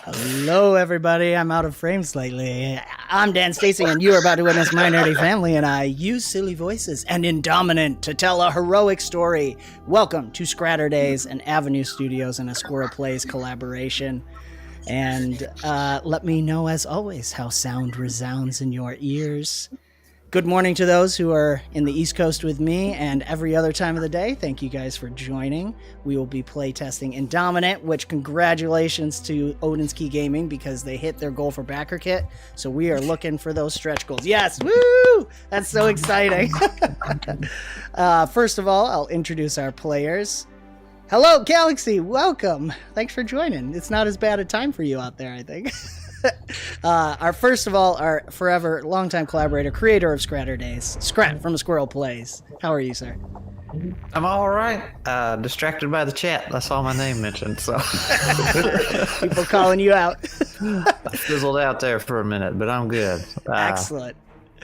Hello, everybody. I'm out of frame slightly. I'm Dan Stacy, and you are about to witness my nerdy family, and I use silly voices and Indominant to tell a heroic story. Welcome to Skraturdays, an Avenue Studios and a Squirrel Plays collaboration. And let me know, as always, how sound resounds in your ears. Good morning to those who are in the East Coast with me and every other time of the day. Thank you guys for joining. We will be playtesting Indominant, which congratulations to 𝐒𝐪𝐮𝐢𝐫𝐽𝐬 because they hit their goal for backer kit. So we are looking for those stretch goals. Yes, woo! That's so exciting. First of all, I'll introduce our players. Hello, Galaxy. Welcome. Thanks for joining. It's not as bad a time for you out there, I think. Our forever longtime collaborator, creator of Skraturdays, Skrat from Squirrel Plays. How are you, sir? I'm all right. Distracted by the chat. I saw my name mentioned, so people calling you out. I fizzled out there for a minute, but I'm good. Excellent.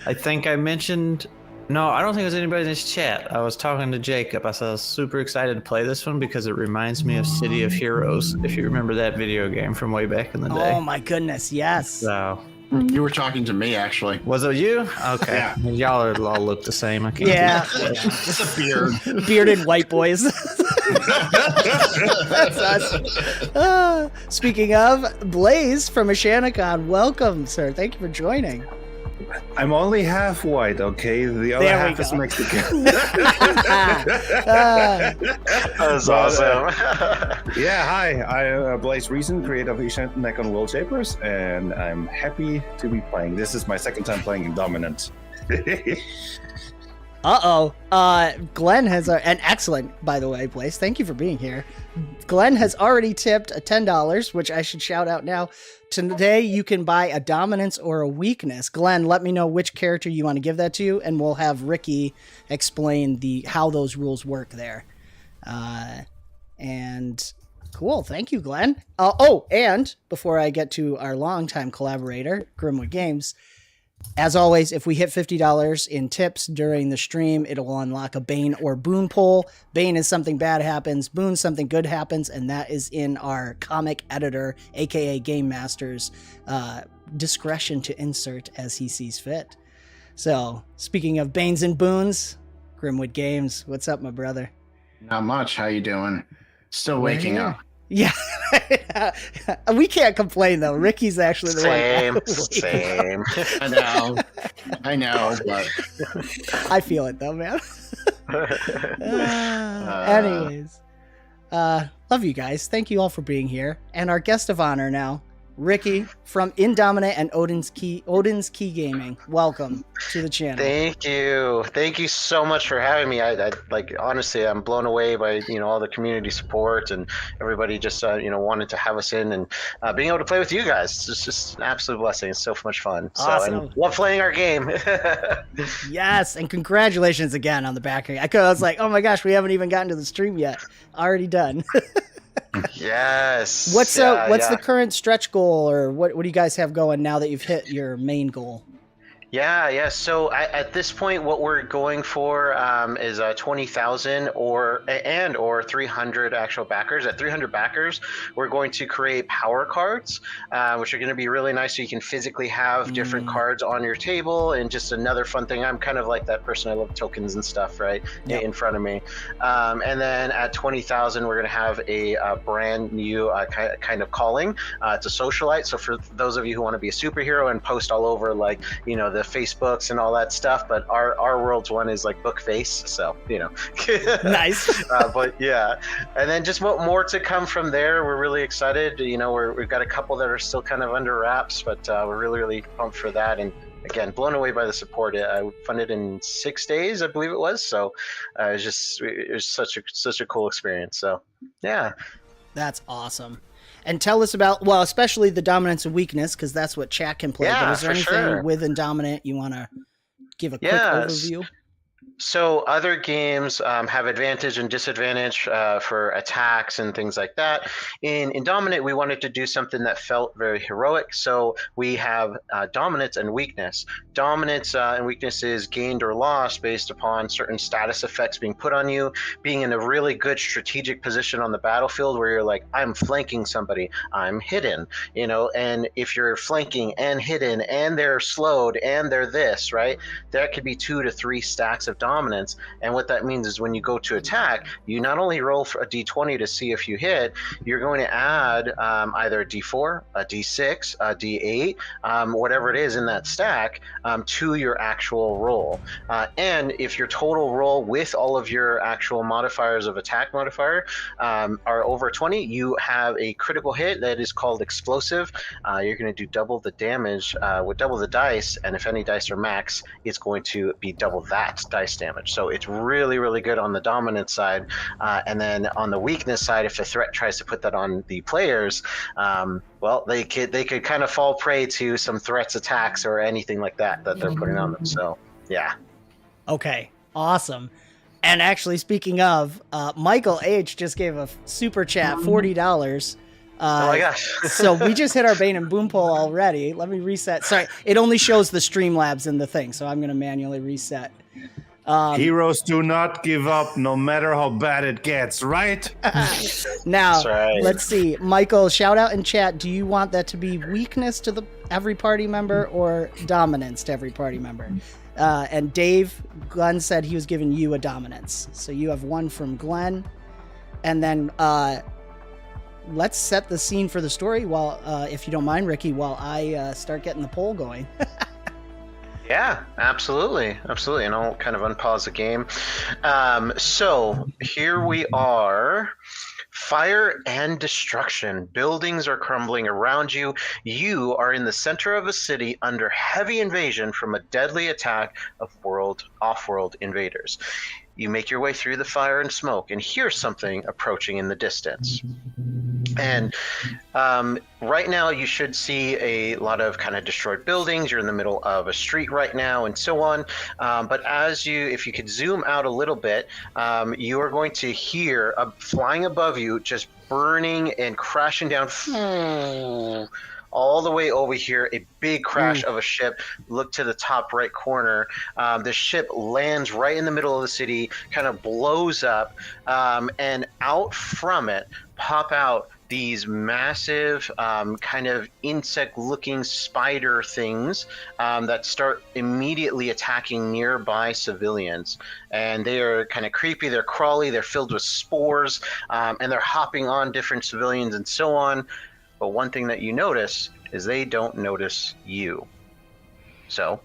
I think I mentioned. No, I don't think it was anybody in this chat. I was talking to Jacob. I said I was super excited to play this one because it reminds me of City of Heroes, if you remember that video game from way back in the day. Oh my goodness, yes. So you were talking to me, actually. Was it you? Okay. Yeah. Y'all all look the same. I can't. Yeah. Just a beard. Bearded white boys. That's us. Speaking of, Blaze from Ishanekon, welcome, sir. Thank you for joining. I'm only half white, okay? The other half is Mexican. That's awesome. Yeah, hi. I'm Blaze Reason, creator of Ishanekon World Shapers, and I'm happy to be playing. This is my second time playing Indominant. Glenn has and excellent, by the way, Blaze. Thank you for being here. Glenn has already tipped a $10, which I should shout out now. Today you can buy a dominance or a weakness. Glenn, let me know which character you want to give that to, and we'll have Ricky explain how those rules work there. And cool, thank you, Glenn. And before I get to our longtime collaborator, 𝐒𝐪𝐿𝐿𝐽𝐬, as always, if we hit $50 in tips during the stream, it'll unlock a Bane or Boon poll. Bane is something bad happens, Boon something good happens, and that is in our comic editor, aka Game Master's discretion to insert as he sees fit. So, speaking of Banes and Boons, 𝐒𝐪𝐿𝐽𝐬, what's up, my brother? Not much. How you doing? Still waking up. Yeah, we can't complain though. Ricky's actually the one. Same. I know, but I feel it though, man. Anyways, love you guys. Thank you all for being here. And our guest of honor now, Ricky from Indominant and 𝐒𝐪𝐿𝐽𝐬. Welcome to the channel. Thank you so much for having me. I like, honestly, I'm blown away by all the community support and everybody just wanted to have us in, and being able to play with you guys. It's just an absolute blessing. It's so much fun. Awesome. So, and love playing our game. Yes, and congratulations again on the backing. I was like, oh my gosh, we haven't even gotten to the stream yet. Already done. Yes. What's the current stretch goal, or what do you guys have going now that you've hit your main goal? Yeah. So at this point, what we're going for is 20,000 or 300 actual backers. At 300 backers, we're going to create power cards, which are going to be really nice. So you can physically have different cards on your table, and just another fun thing. I'm kind of like that person. I love tokens and stuff, right? Yep. In front of me. And then at 20,000, we're going to have a brand new kind of calling. It's a socialite. So for those of you who want to be a superhero and post all over, like the Facebooks and all that stuff, but our world's one is like book face, so Nice. But yeah, and then just more to come from there. We're really excited. We've got a couple that are still kind of under wraps, but we're really pumped for that. And again, blown away by the support. I funded in 6 days, I believe it was. So it was such a cool experience. So yeah, that's awesome. And tell us about, well, especially the dominance and weakness, because that's what chat can play. Yeah, but is there anything with Indominant you want to give a quick overview? So other games have advantage and disadvantage for attacks and things like that. In Indominant, we wanted to do something that felt very heroic. So we have dominance and weakness. Dominance and weakness is gained or lost based upon certain status effects being put on you, being in a really good strategic position on the battlefield where you're like, I'm flanking somebody, I'm hidden, you know, and if you're flanking and hidden and they're slowed and they're this, right, that could be 2 to 3 stacks of dominance. And what that means is when you go to attack, you not only roll for a d20 to see if you hit, you're going to add either a d4, a d6, a d8, whatever it is in that stack, to your actual roll. And if your total roll with all of your actual modifiers of attack modifier are over 20, you have a critical hit that is called explosive. You're going to do double the damage with double the dice, and if any dice are max, it's going to be double that dice damage. So it's really, really good on the dominant side. And then on the weakness side, if the threat tries to put that on the players, well, they could kind of fall prey to some threats, attacks, or anything like that they're putting on them. So, yeah. Okay, awesome. And actually, speaking of, Michael H. just gave a super chat, $40. Oh my gosh. So we just hit our Bane and Boom poll already. Let me reset. Sorry, it only shows the Streamlabs in the thing, so I'm going to manually reset. Heroes do not give up no matter how bad it gets, right? Now, right. Let's see. Michael, shout out in chat. Do you want that to be weakness to every party member or dominance to every party member? And Dave Glenn said he was giving you a dominance. So you have one from Glenn. And then let's set the scene for the story while, if you don't mind, Ricky, while I start getting the poll going. Yeah, absolutely. Absolutely. And I'll kind of unpause the game. So here we are. Fire and destruction. Buildings are crumbling around you. You are in the center of a city under heavy invasion from a deadly attack of off-world invaders. You make your way through the fire and smoke and hear something approaching in the distance. And right now you should see a lot of kind of destroyed buildings. You're in the middle of a street right now and so on. But if you could zoom out a little bit, you are going to hear flying above you, just burning and crashing down all the way over here, a big crash of a ship. Look to the top right corner. The ship lands right in the middle of the city, kind of blows up, and out from it pop out these massive kind of insect-looking spider things that start immediately attacking nearby civilians. And they are kind of creepy, they're crawly, they're filled with spores, and they're hopping on different civilians and so on. But one thing that you notice is they don't notice you. So,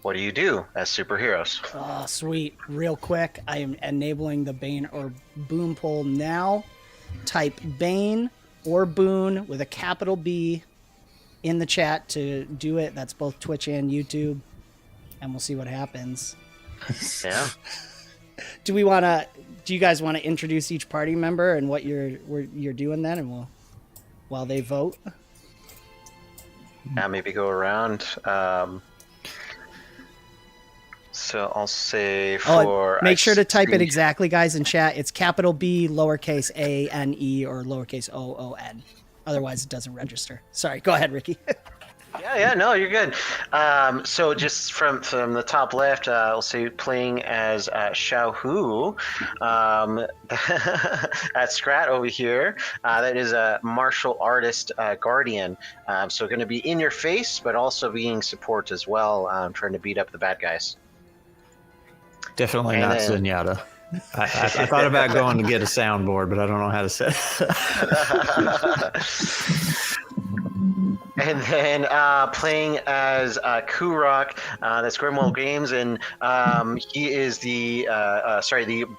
what do you do as superheroes? Oh, sweet. Real quick, I am enabling the Bane or Boon poll now. Type Bane or Boon with a capital B in the chat to do it. That's both Twitch and YouTube. And we'll see what happens. Yeah. Do you guys want to introduce each party member and what you're doing then, and while they vote? Yeah, maybe go around. So I'll say make sure to type it exactly, guys, in chat. It's capital B, lowercase a, N-E, or lowercase O-O-N. Otherwise, it doesn't register. Sorry. Go ahead, Ricky. Yeah, no, you're good. So just from the top left, I'll say playing as 𝐿𝐴𝐽 at Scrat over here. That is a martial artist guardian. So going to be in your face, but also being support as well, trying to beat up the bad guys. Definitely not Zenyatta. I thought about going to get a soundboard, but I don't know how to set it. And then playing as 𝐒𝐪𝐮𝐢, that's Grimwell Games, and he is the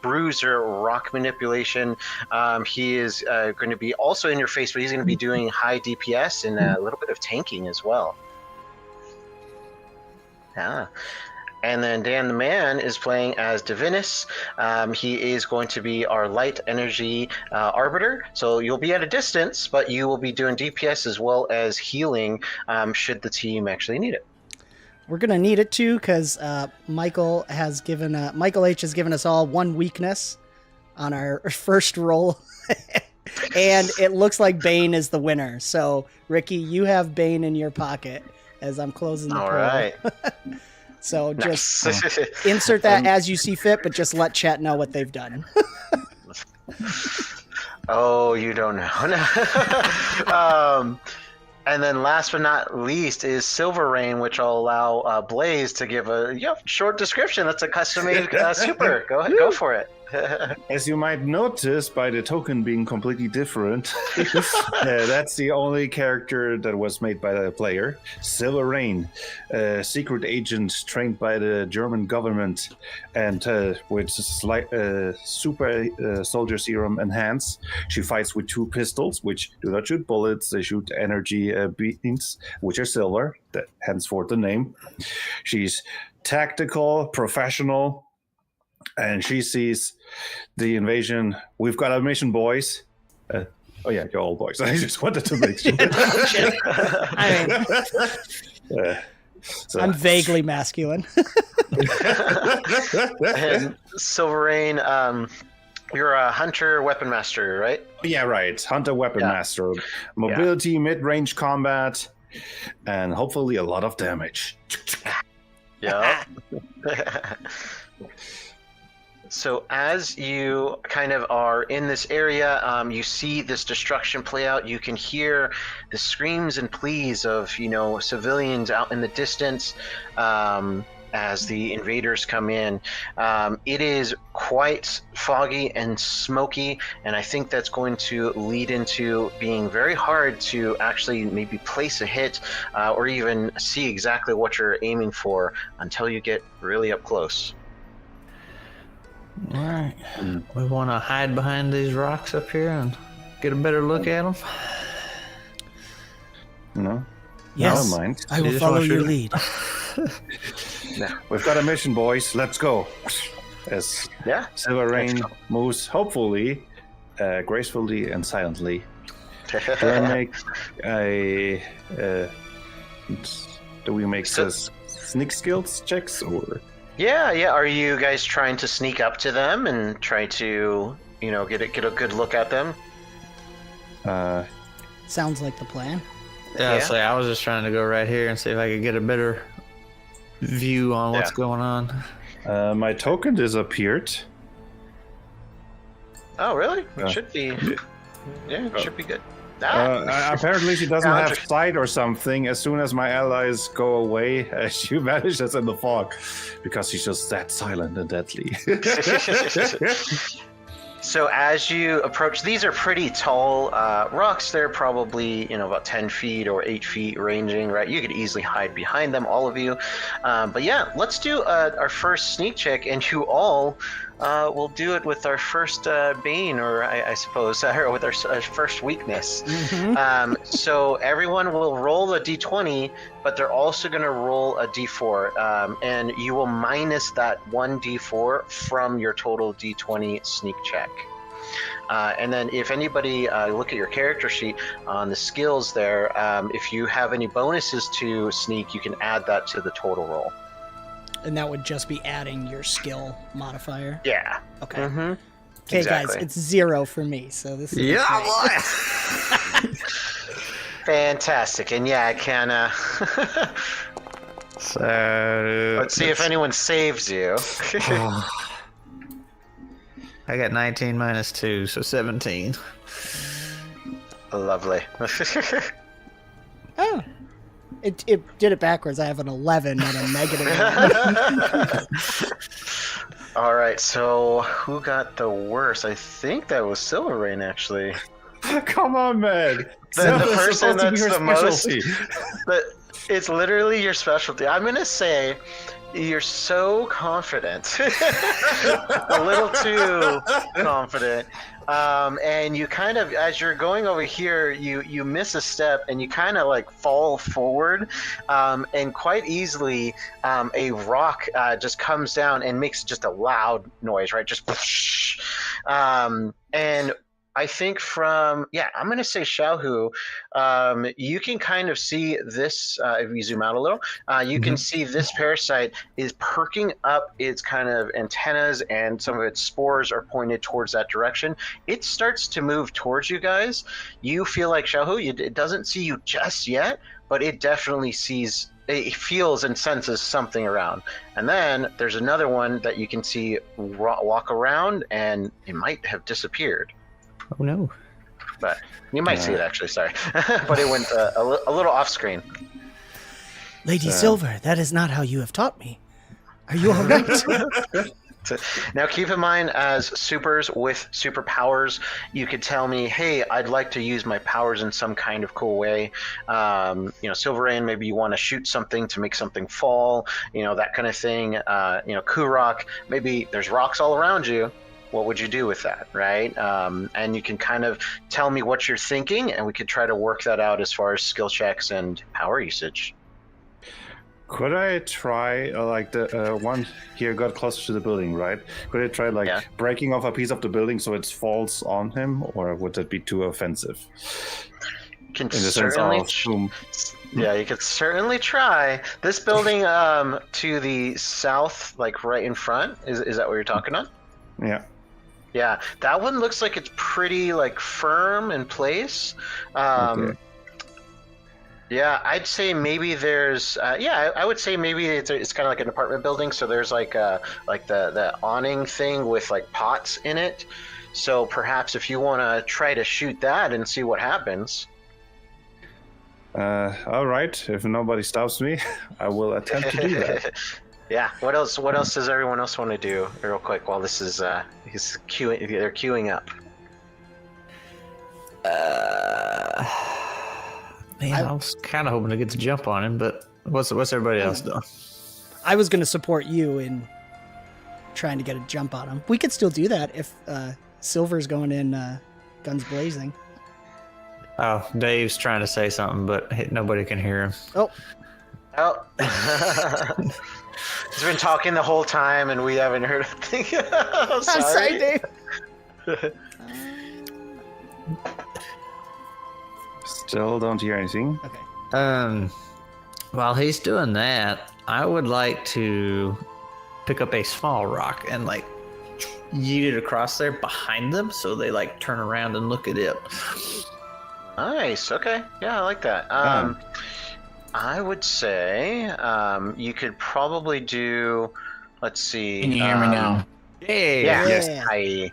Bruiser Rock Manipulation. He is going to be also in your face, but he's going to be doing high DPS and a little bit of tanking as well. Yeah. And then Dan the Man is playing as Divinus. He is going to be our light energy arbiter. So you'll be at a distance, but you will be doing DPS as well as healing should the team actually need it. We're gonna need it too, because Michael H has given us all one weakness on our first roll, and it looks like Bane is the winner. So, Ricky, you have Bane in your pocket as I'm closing the poll. All right. So just Nice. insert that as you see fit, but just let chat know what they've done. Oh, you don't know. And then last but not least is 𝐿𝐵𝐴𝐻, which will allow Blaze to give a short description. That's a custom-made super. Go ahead, go for it. As you might notice by the token being completely different, that's the only character that was made by the player. 𝐿𝐵𝐴𝐻, a secret agent trained by the German government and with super soldier serum enhanced. She fights with 2 pistols, which do not shoot bullets. They shoot energy beams, which are silver, that henceforth the name. She's tactical, professional, and she sees the invasion. We've got a mission, boys. Oh yeah, you're all boys. I just wanted to make sure. I mean, I'm vaguely masculine. And 𝐿𝐵𝐴𝐻, you're a hunter weapon master, right? Yeah, right. Hunter weapon master, mobility, mid-range combat, and hopefully a lot of damage. Yeah. So as you kind of are in this area, you see this destruction play out. You can hear the screams and pleas of, civilians out in the distance as the invaders come in. It is quite foggy and smoky, and I think that's going to lead into being very hard to actually maybe place a hit or even see exactly what you're aiming for until you get really up close. All right. We want to hide behind these rocks up here and get a better look at them. No? Yes, Never mind. I will follow your lead. We've got a mission, boys. Let's go. As 𝐿𝐵𝐴𝐻 moves, hopefully, gracefully and silently. Do I make a... do we make sneak skills checks, or... Yeah. Are you guys trying to sneak up to them and try to, get a good look at them? Sounds like the plan. Yeah, so I was just trying to go right here and see if I could get a better view on what's going on. My token disappeared. Oh, really? It should be. Yeah, it should be good. Apparently she doesn't have sight or something. As soon as my allies go away, she vanishes in the fog because she's just that silent and deadly. So as you approach, these are pretty tall rocks. They're probably, about 10 feet or 8 feet ranging, right? You could easily hide behind them, all of you. But yeah, let's do our first sneak check, and you all will do it with our first bane, or I suppose, or with our first weakness. Mm-hmm. So everyone will roll a d20, but they're also going to roll a d4, and you will minus that 1d4 from your total d20 sneak check. And then if anybody look at your character sheet on the skills there, if you have any bonuses to sneak, you can add that to the total roll. And that would just be adding your skill modifier? Yeah. Okay. Mm-hmm. Okay, Exactly. guys, it's 0 for me, so this is great. Fantastic. And I can... So let's see if anyone saves you. I got 19 minus 2, so 17. Lovely. Oh. It did it backwards. I have an 11 and a negative 1. All right, so who got the worst? I think that was 𝐿𝐵𝐴𝐻, actually. Come on, man. The person that's the most... It's literally your specialty. I'm going to say you're so confident. A little too confident. And you kind of, as you're going over here, you miss a step and you kind of like fall forward, and quite easily a rock just comes down and makes just a loud noise, right? Just and I think I'm going to say Xiaohu. You can kind of see this, if you zoom out a little, you can see this parasite is perking up its kind of antennas, and some of its spores are pointed towards that direction. It starts to move towards you guys. You feel like Xiaohu, it doesn't see you just yet, but it definitely sees, it feels and senses something around. And then there's another one that you can see walk around, and it might have disappeared. Oh no. But you might see it actually, sorry. But it went a little off screen. Lady Silver, that is not how you have taught me. Are you all right? Now keep in mind, as supers with superpowers, you could tell me, hey, I'd like to use my powers in some kind of cool way. Silver Rain, maybe you want to shoot something to make something fall, that kind of thing. Kurok, maybe there's rocks all around you. What would you do with that, right? And you can kind of tell me what you're thinking, and we could try to work that out as far as skill checks and power usage. Could I try, the one here got closer to the building, right? Could I try, breaking off a piece of the building so it falls on him, or would that be too offensive? You could certainly try. This building to the south, like right in front, is that what you're talking on? Yeah. Yeah, that one looks like it's pretty, firm in place. Okay. Yeah, I'd say maybe there's. I would say maybe it's kind of like an apartment building. So there's the awning thing with pots in it. So perhaps if you want to try to shoot that and see what happens. All right. If nobody stops me, I will attempt to do that. Yeah. What else does everyone else want to do real quick while this is he's queuing? They're queuing up. Man, I was kind of hoping to get to jump on him, but what's everybody else doing? I was going to support you in trying to get a jump on him. We could still do that if Silver's going in guns blazing. Oh, Dave's trying to say something, but nobody can hear him. Oh. He's been talking the whole time, and we haven't heard a thing. I'm sorry, Dave. Still don't hear anything. Okay. While he's doing that, I would like to pick up a small rock and yeet it across there behind them, so they turn around and look at it. Nice. Okay. Yeah, I like that. I would say you could probably do. Let's see. Can you hear me now? Yeah. Yes.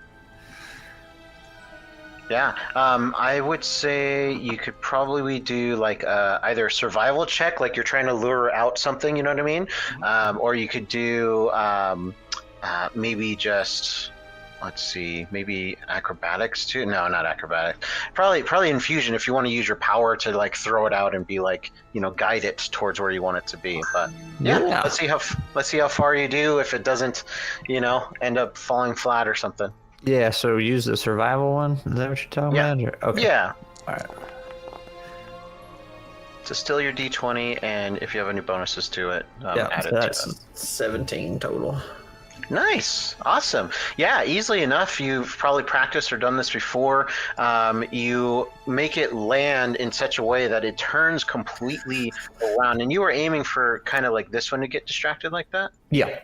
Yeah, I would say you could probably do either a survival check, like you're trying to lure out something, you know what I mean? Or you could do maybe just, let's see, maybe acrobatics too. No, not acrobatics. Probably infusion if you want to use your power to throw it out and be guide it towards where you want it to be. But yeah. let's see how far you do if it doesn't, end up falling flat or something. Yeah, so use the survival one? Is that what you're talking about? Okay. Yeah. All right. So still your D20, and if you have any bonuses to it, add it to that's 17 total. Nice. Awesome. Yeah, easily enough. You've probably practiced or done this before. You make it land in such a way that it turns completely around. And you were aiming for kind of this one to get distracted like that? Yeah.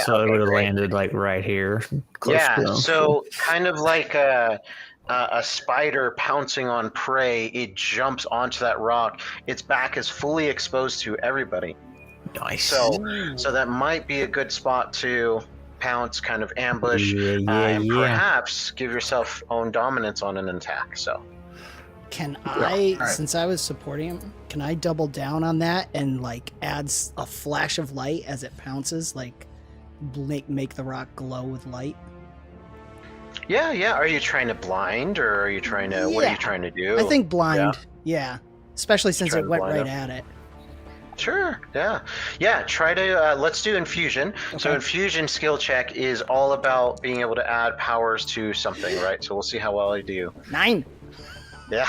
So it would have landed right here. Close to them. So kind of like a spider pouncing on prey, it jumps onto that rock. Its back is fully exposed to everybody. Nice. So that might be a good spot to pounce, kind of ambush, and perhaps give yourself own dominance on an attack. So, can I, since I was supporting him, can I double down on that and add a flash of light as it pounces, make the rock glow with light? Yeah. Are you trying to blind, or are you trying to? What are you trying to do? I think blind. Yeah. Especially since it went right at it. Sure. Yeah. Try to. Let's do infusion. Okay. So infusion skill check is all about being able to add powers to something, right? So we'll see how well I do. 9. Yeah.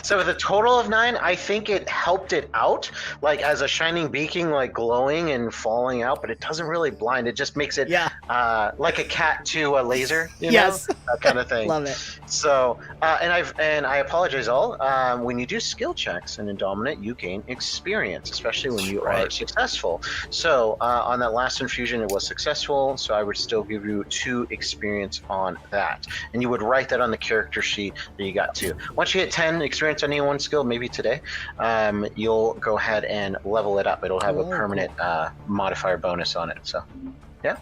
So with a total of 9, I think it helped it out, like as a shining beacon, like glowing and falling out, but it doesn't really blind. It just makes it like a cat to a laser, you know, that kind of thing. Love it. So, and I apologize all. When you do skill checks in Indominant, you gain experience, especially when you are successful. So, on that last infusion, it was successful. So I would still give you 2 experience on that, and you would write that on the character sheet that you got 2. Once you hit 10 experience on any one skill, maybe today, you'll go ahead and level it up. It'll have a permanent modifier bonus on it. So, yeah.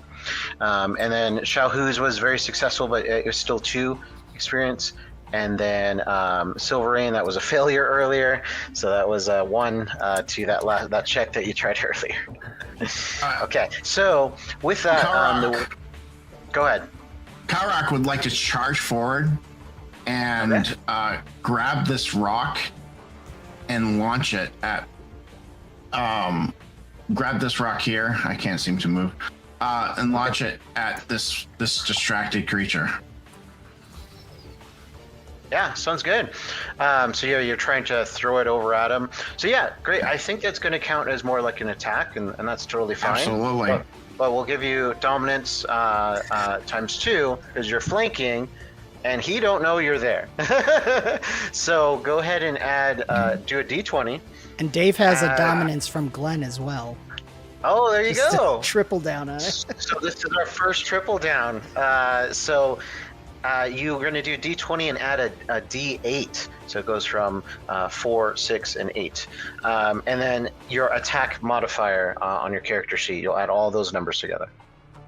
And then 𝐒𝐪𝐮𝐢's was very successful, but it was still 2 experience. And then 𝐿𝐵𝐸, that was a failure earlier, so that was 1 to that check that you tried earlier. Okay, so with that, go ahead. 𝐿𝐵𝐸 would like to charge forward and grab this rock and launch it at. Grab this rock here. I can't seem to move. And launch it at this distracted creature. Yeah, sounds good. So yeah, you're trying to throw it over at him. So yeah, great. I think that's going to count as more like an attack, and that's totally fine. Absolutely. But we'll give you dominance times 2 because you're flanking, and he don't know you're there. So go ahead and add, do a d20. And Dave has a dominance from Glenn as well. Oh, there you go. Triple down on it. So this is our first triple down. You're going to do d20 and add a d8. So it goes from 4, 6, and 8. And then your attack modifier on your character sheet, you'll add all those numbers together.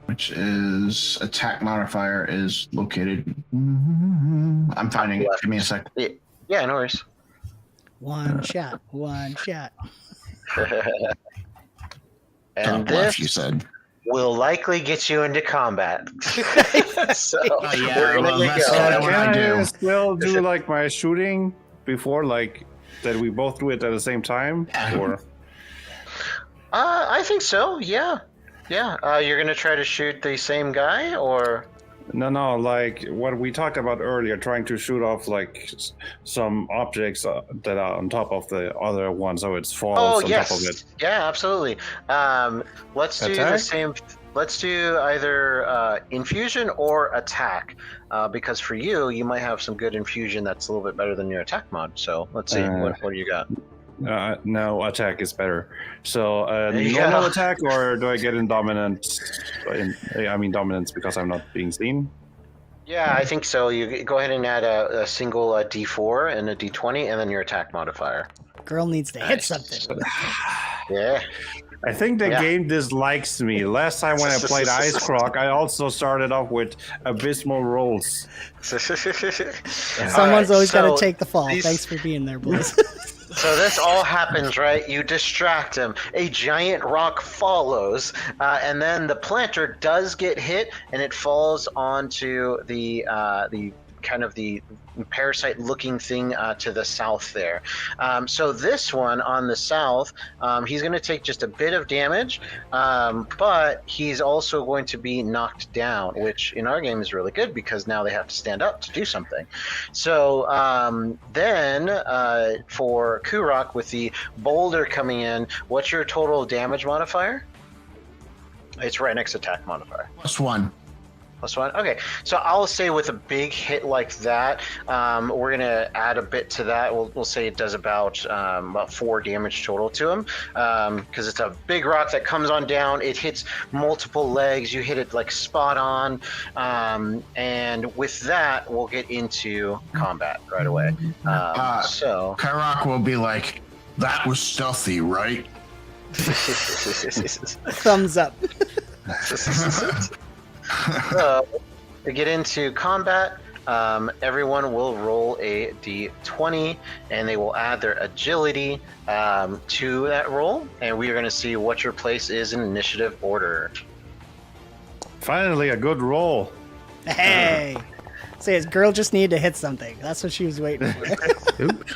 Which is attack modifier is located. I'm finding it. Give me a sec. Yeah, no worries. One shot. And Top left, you said. Will likely get you into combat. So yeah, well, that's kind of what I do. Can I still do like my shooting before, like that we both do it at the same time? Or I think so. Yeah. You're gonna try to shoot the same guy, or no, like what we talked about earlier, trying to shoot off like some objects that are on top of the other one, so it's falls on top of it. Yeah, absolutely. Let's do the same. Let's do either infusion or attack, because for you might have some good infusion that's a little bit better than your attack mod. So let's see, what do you got? No, attack is better. So normal attack, or do I get in dominant? I mean dominance because I'm not being seen. Yeah, I think so. You go ahead and add a single d4 and a d20, and then your attack modifier. Girl needs to hit something. Yeah. I think the game dislikes me. Last time when I played Ice Croc, I also started off with abysmal rolls. Someone's always got to take the fall. Thanks for being there, boys. So this all happens, right? You distract him. A giant rock follows, and then the planter does get hit, and it falls onto the kind of the parasite-looking thing to the south there. So this one on the south, he's going to take just a bit of damage, but he's also going to be knocked down, which in our game is really good because now they have to stand up to do something. So then for 𝐿𝐵𝐸 with the boulder coming in, what's your total damage modifier? It's right next to attack modifier. +1. +1? Okay, so I'll say with a big hit like that, we're going to add a bit to that. We'll say it does about 4 damage total to him, because it's a big rock that comes on down. It hits multiple legs. You hit it like spot on, and with that, we'll get into combat right away. So 𝐿𝐵𝐸 will be like, that was stealthy, right? Thumbs up. So, to get into combat, everyone will roll a d20, and they will add their agility to that roll, and we are going to see what your place is in initiative order. Finally, a good roll. Hey! Say, his girl just needed to hit something. That's what she was waiting for. Oops.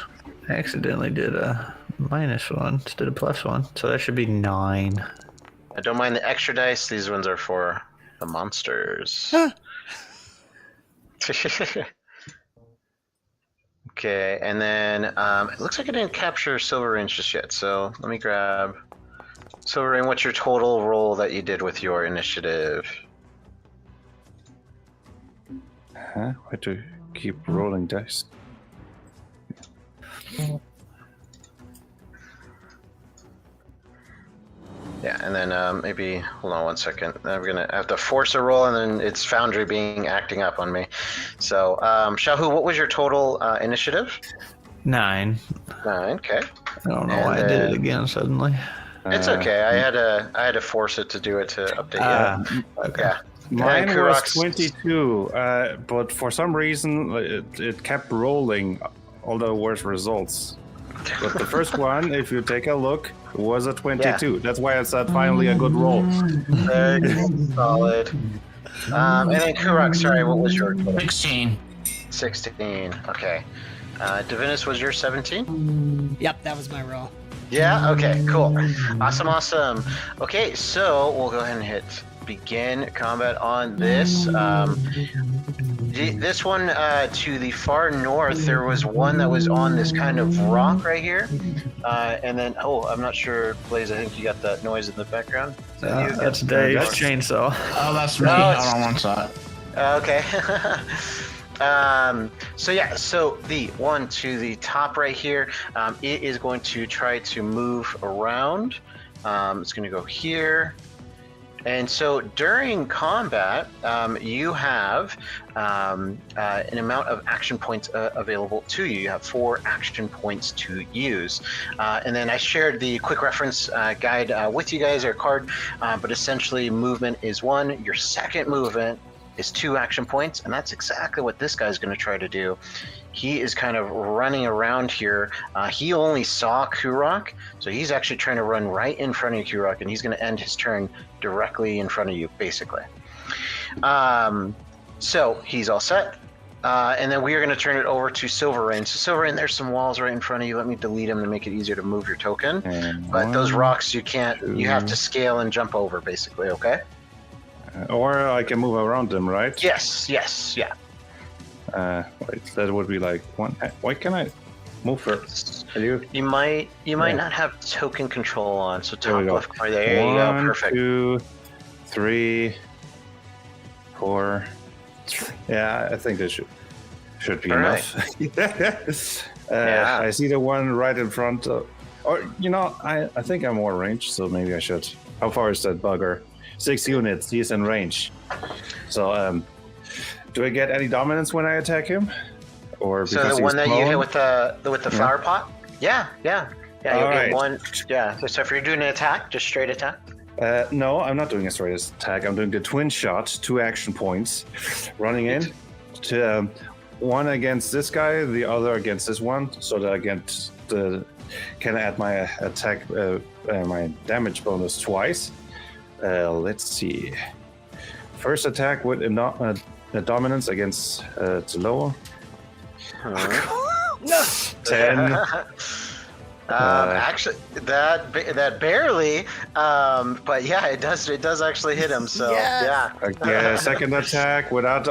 I accidentally did a -1 instead of +1, so that should be 9. I don't mind the extra dice. These ones are for the monsters. Okay, and then it looks like I didn't capture Silver Range just yet. So let me grab Silver Range. What's your total roll that you did with your initiative? Huh? Why do you keep rolling dice? Yeah, and then maybe hold on 1 second. I'm gonna have to force a roll, and then it's Foundry acting up on me. So, Shahu, what was your total initiative? 9. 9. Okay. I don't know why I did it again suddenly. It's okay. I had to force it to do it to update you. Okay. Yeah. Mine And was Kurok's- 22, but for some reason it kept rolling all the worst results. But the first one, if you take a look, was a 22. Yeah. That's why I said finally a good roll. Very solid. And then Kurok, sorry, what was your total? 16. 16. Okay. Divinus, was your 17? Yep, that was my roll. Yeah. Okay. Cool. Awesome. Okay, so we'll go ahead and hit begin combat on this. This one to the far north, there was one that was on this kind of rock right here, and then I'm not sure, Blaze. I think you got that noise in the background. That's Dave's chainsaw. Oh, that's me. I don't want that. Okay. So the one to the top right here, it is going to try to move around. It's going to go here. And so during combat, you have an amount of action points available to you. You have 4 action points to use. And then I shared the quick reference guide with you guys, or card, but essentially movement is 1. Your second movement is 2 action points, and that's exactly what this guy's going to try to do. He is kind of running around here. He only saw Kurok, so he's actually trying to run right in front of Kurok, and he's going to end his turn directly in front of you, basically. So he's all set. And then we are going to turn it over to Silver Rain. So Silver Rain, there's some walls right in front of you. Let me delete them to make it easier to move your token. But those rocks, you can't. You have to scale and jump over, basically. Okay. Or I can move around them, right? Yes. Yeah. Wait, that would be like 1. Why can I move first? You might not have token control on. So top left corner. There you 1, go. Perfect. 2, 3, 4. Yeah, I think that should be All enough. Yeah. I see the one right in front. Or I think I'm more range, so maybe I should. How far is that bugger? 6 units. He's in range. So do I get any dominance when I attack him? Or so the one that you hit with the flower pot? Yeah. You'll get 1. Yeah. So if you're doing an attack, just straight attack. No, I'm not doing a straight attack. I'm doing the twin shot, 2 action points, running in to one against this guy, the other against this one, so that I get can add my attack, my damage bonus twice. Let's see. First attack with a dominance against the lower. No. 10. Actually, that barely, but yeah, it does actually hit him. So Yes. yeah. Okay, second attack without.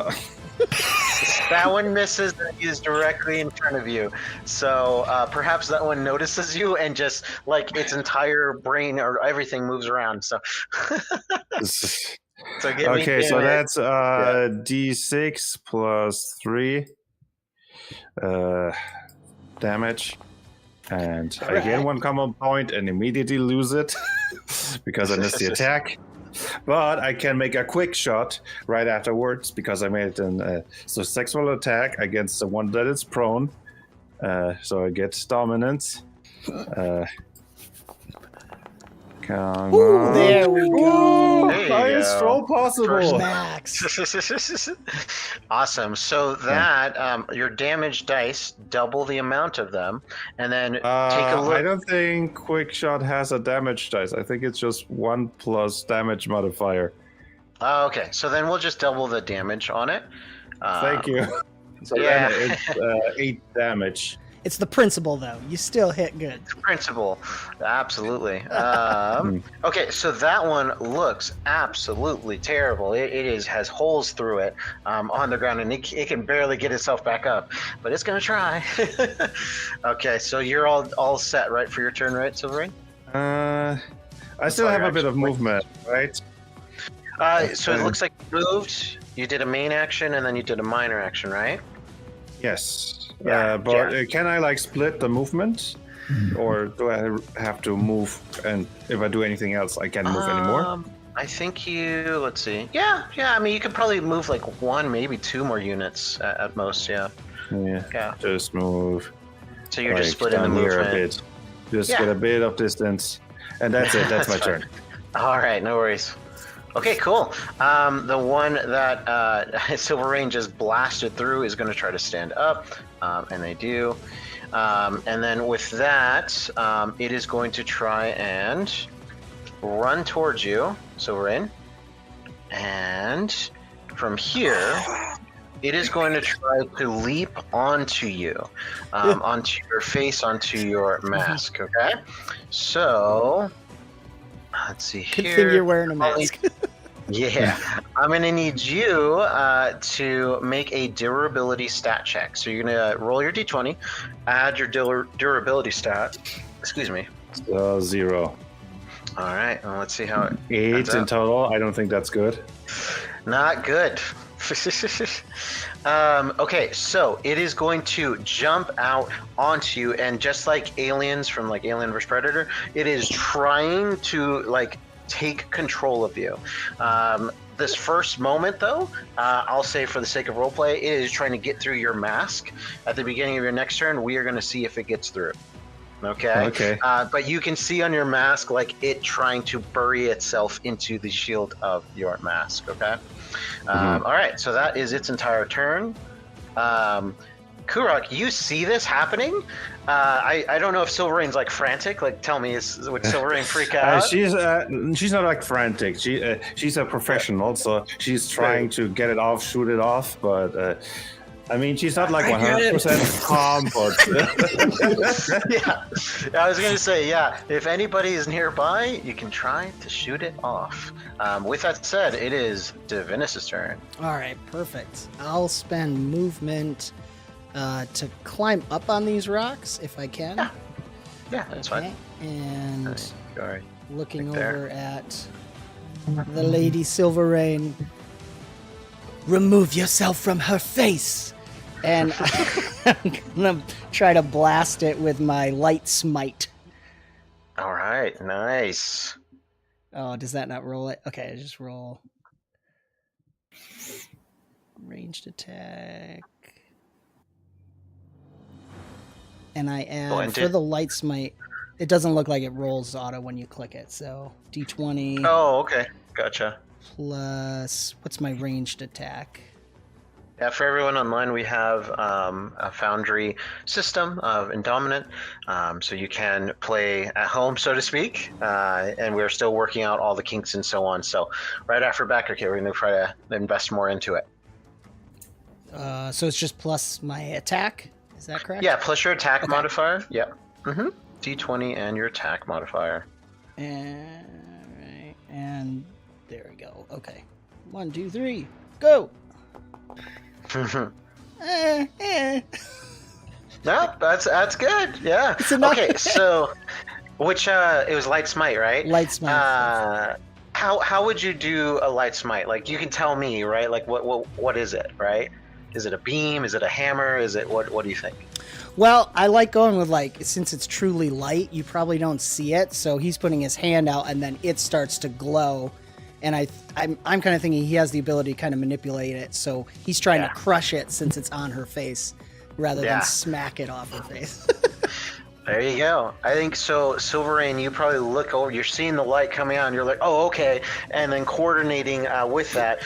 That one misses, and is directly in front of you. So perhaps that one notices you, and just like its entire brain or everything moves around. So. So give me Okay, so damage. that's D6 plus 3 damage. And I gain 1 combo point and immediately lose it because I missed the attack. But I can make a quick shot right afterwards because I made a successful attack against the one that is prone. So I get dominance. Come on. There we go. There you Highest go. roll possible. Max. Awesome. So that your damage dice, double the amount of them, and then take a look. I don't think quick shot has a damage dice. I think it's just 1 plus damage modifier. Okay, so then we'll just double the damage on it. Thank you. So yeah. then it's 8 damage. It's the principle, though. You still hit good. Principle, absolutely. Okay, so that one looks absolutely terrible. It has holes through it on the ground, and it can barely get itself back up, but it's gonna try. Okay, so you're all set, right, for your turn, right, Silverine? I still have a bit of movement, right? So it looks like you moved. You did a main action, and then you did a minor action, right? Yes. Yeah, But can I like split the movement? Or do I have to move, and if I do anything else, I can't move anymore? I think let's see. Yeah, I mean, you could probably move like 1, maybe 2 more units at most, yeah. Yeah, just move. So you're like, just splitting the down here movement. a bit. Just get a bit of distance. And that's it, that's my turn. All right, no worries. Okay, cool. The one that Silverine just blasted through is going to try to stand up, and they do. And then with that, it is going to try and run towards you, Silverine. And from here, it is going to try to leap onto you, onto your face, onto your mask, okay? So, let's see here. Good thing you're wearing a mask. Yeah, I'm going to need you to make a durability stat check. So you're going to roll your d20, add your durability stat. Excuse me. 0. All right, well, let's see how it 8 in total. I don't think that's good. Not good. Okay, so it is going to jump out onto you, and just like aliens from like Alien vs Predator, it is trying to like take control of you. This first moment, though, I'll say for the sake of roleplay, it is trying to get through your mask. At the beginning of your next turn, we are going to see if it gets through. Okay. But you can see on your mask like it trying to bury itself into the shield of your mask. Okay. All right. So that is its entire turn. Kurok, you see this happening? I don't know if Silverine's like frantic. Like, tell me, would Silverine freak out? She's not like frantic. She's a professional, so she's trying to get it off, shoot it off. But I mean, she's not like 100% calm. But Yeah, I was gonna say, yeah. If anybody is nearby, you can try to shoot it off. With that said, it is Divinus' turn. All right, perfect. I'll spend movement to climb up on these rocks if I can. Yeah, that's fine. And All right. looking Right there. over at the Lady Silverine. Remove yourself from her face! And I'm gonna try to blast it with my light smite. All right, nice. Oh, does that not roll it? Okay, I just roll. Ranged attack. And I add, for the light smite, it doesn't look like it rolls auto when you click it, so d20. Oh, okay, gotcha. Plus, what's my ranged attack? Yeah, for everyone online, we have a Foundry system of Indominant, so you can play at home, so to speak, and we're still working out all the kinks and so on. So right after backer kit, we're going to try to invest more into it. So it's just plus my attack? Is that correct? Yeah, plus your attack modifier. Yep. D20 and your attack modifier. And there we go. Okay. 1, 2, 3, go! No, that's good. Yeah. Okay, so which it was light smite, right? Light smite. How would you do a light smite? Like, you can tell me, right? Like, what is it, right? Is it a beam? Is it a hammer? Is it what do you think? Well, I like going with, like, since it's truly light, you probably don't see it. So he's putting his hand out, and then it starts to glow. And I'm kind of thinking he has the ability to kind of manipulate it. So he's trying to crush it since it's on her face, rather than smack it off her face. There you go. I think so. Silverine, you probably look over, you're seeing the light coming on, you're like, oh, okay. And then coordinating with that,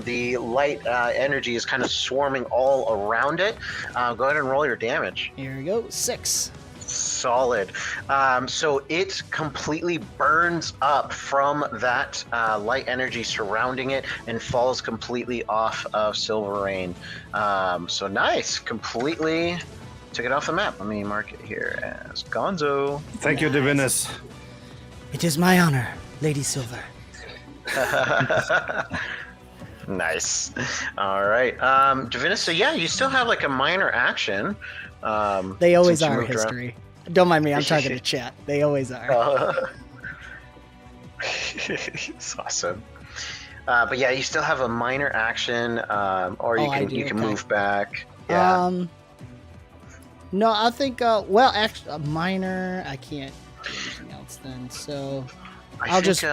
the light energy is kind of swarming all around it. Go ahead and roll your damage. Here we go. 6. Solid. So it completely burns up from that light energy surrounding it and falls completely off of Silverine. So nice. Completely took it off the map. Let me mark it here as Gonzo. Thank you, Divinus. It is my honor, Lady Silver. Nice. All right. Divinus, so yeah, you still have like a minor action. They always since you are moved around. history. Don't mind me, I'm talking to chat. They always are. It's awesome. But yeah, you still have a minor action, or you can move back. Yeah. No, I think. Well, actually, a minor. I can't do anything else then. So I'll just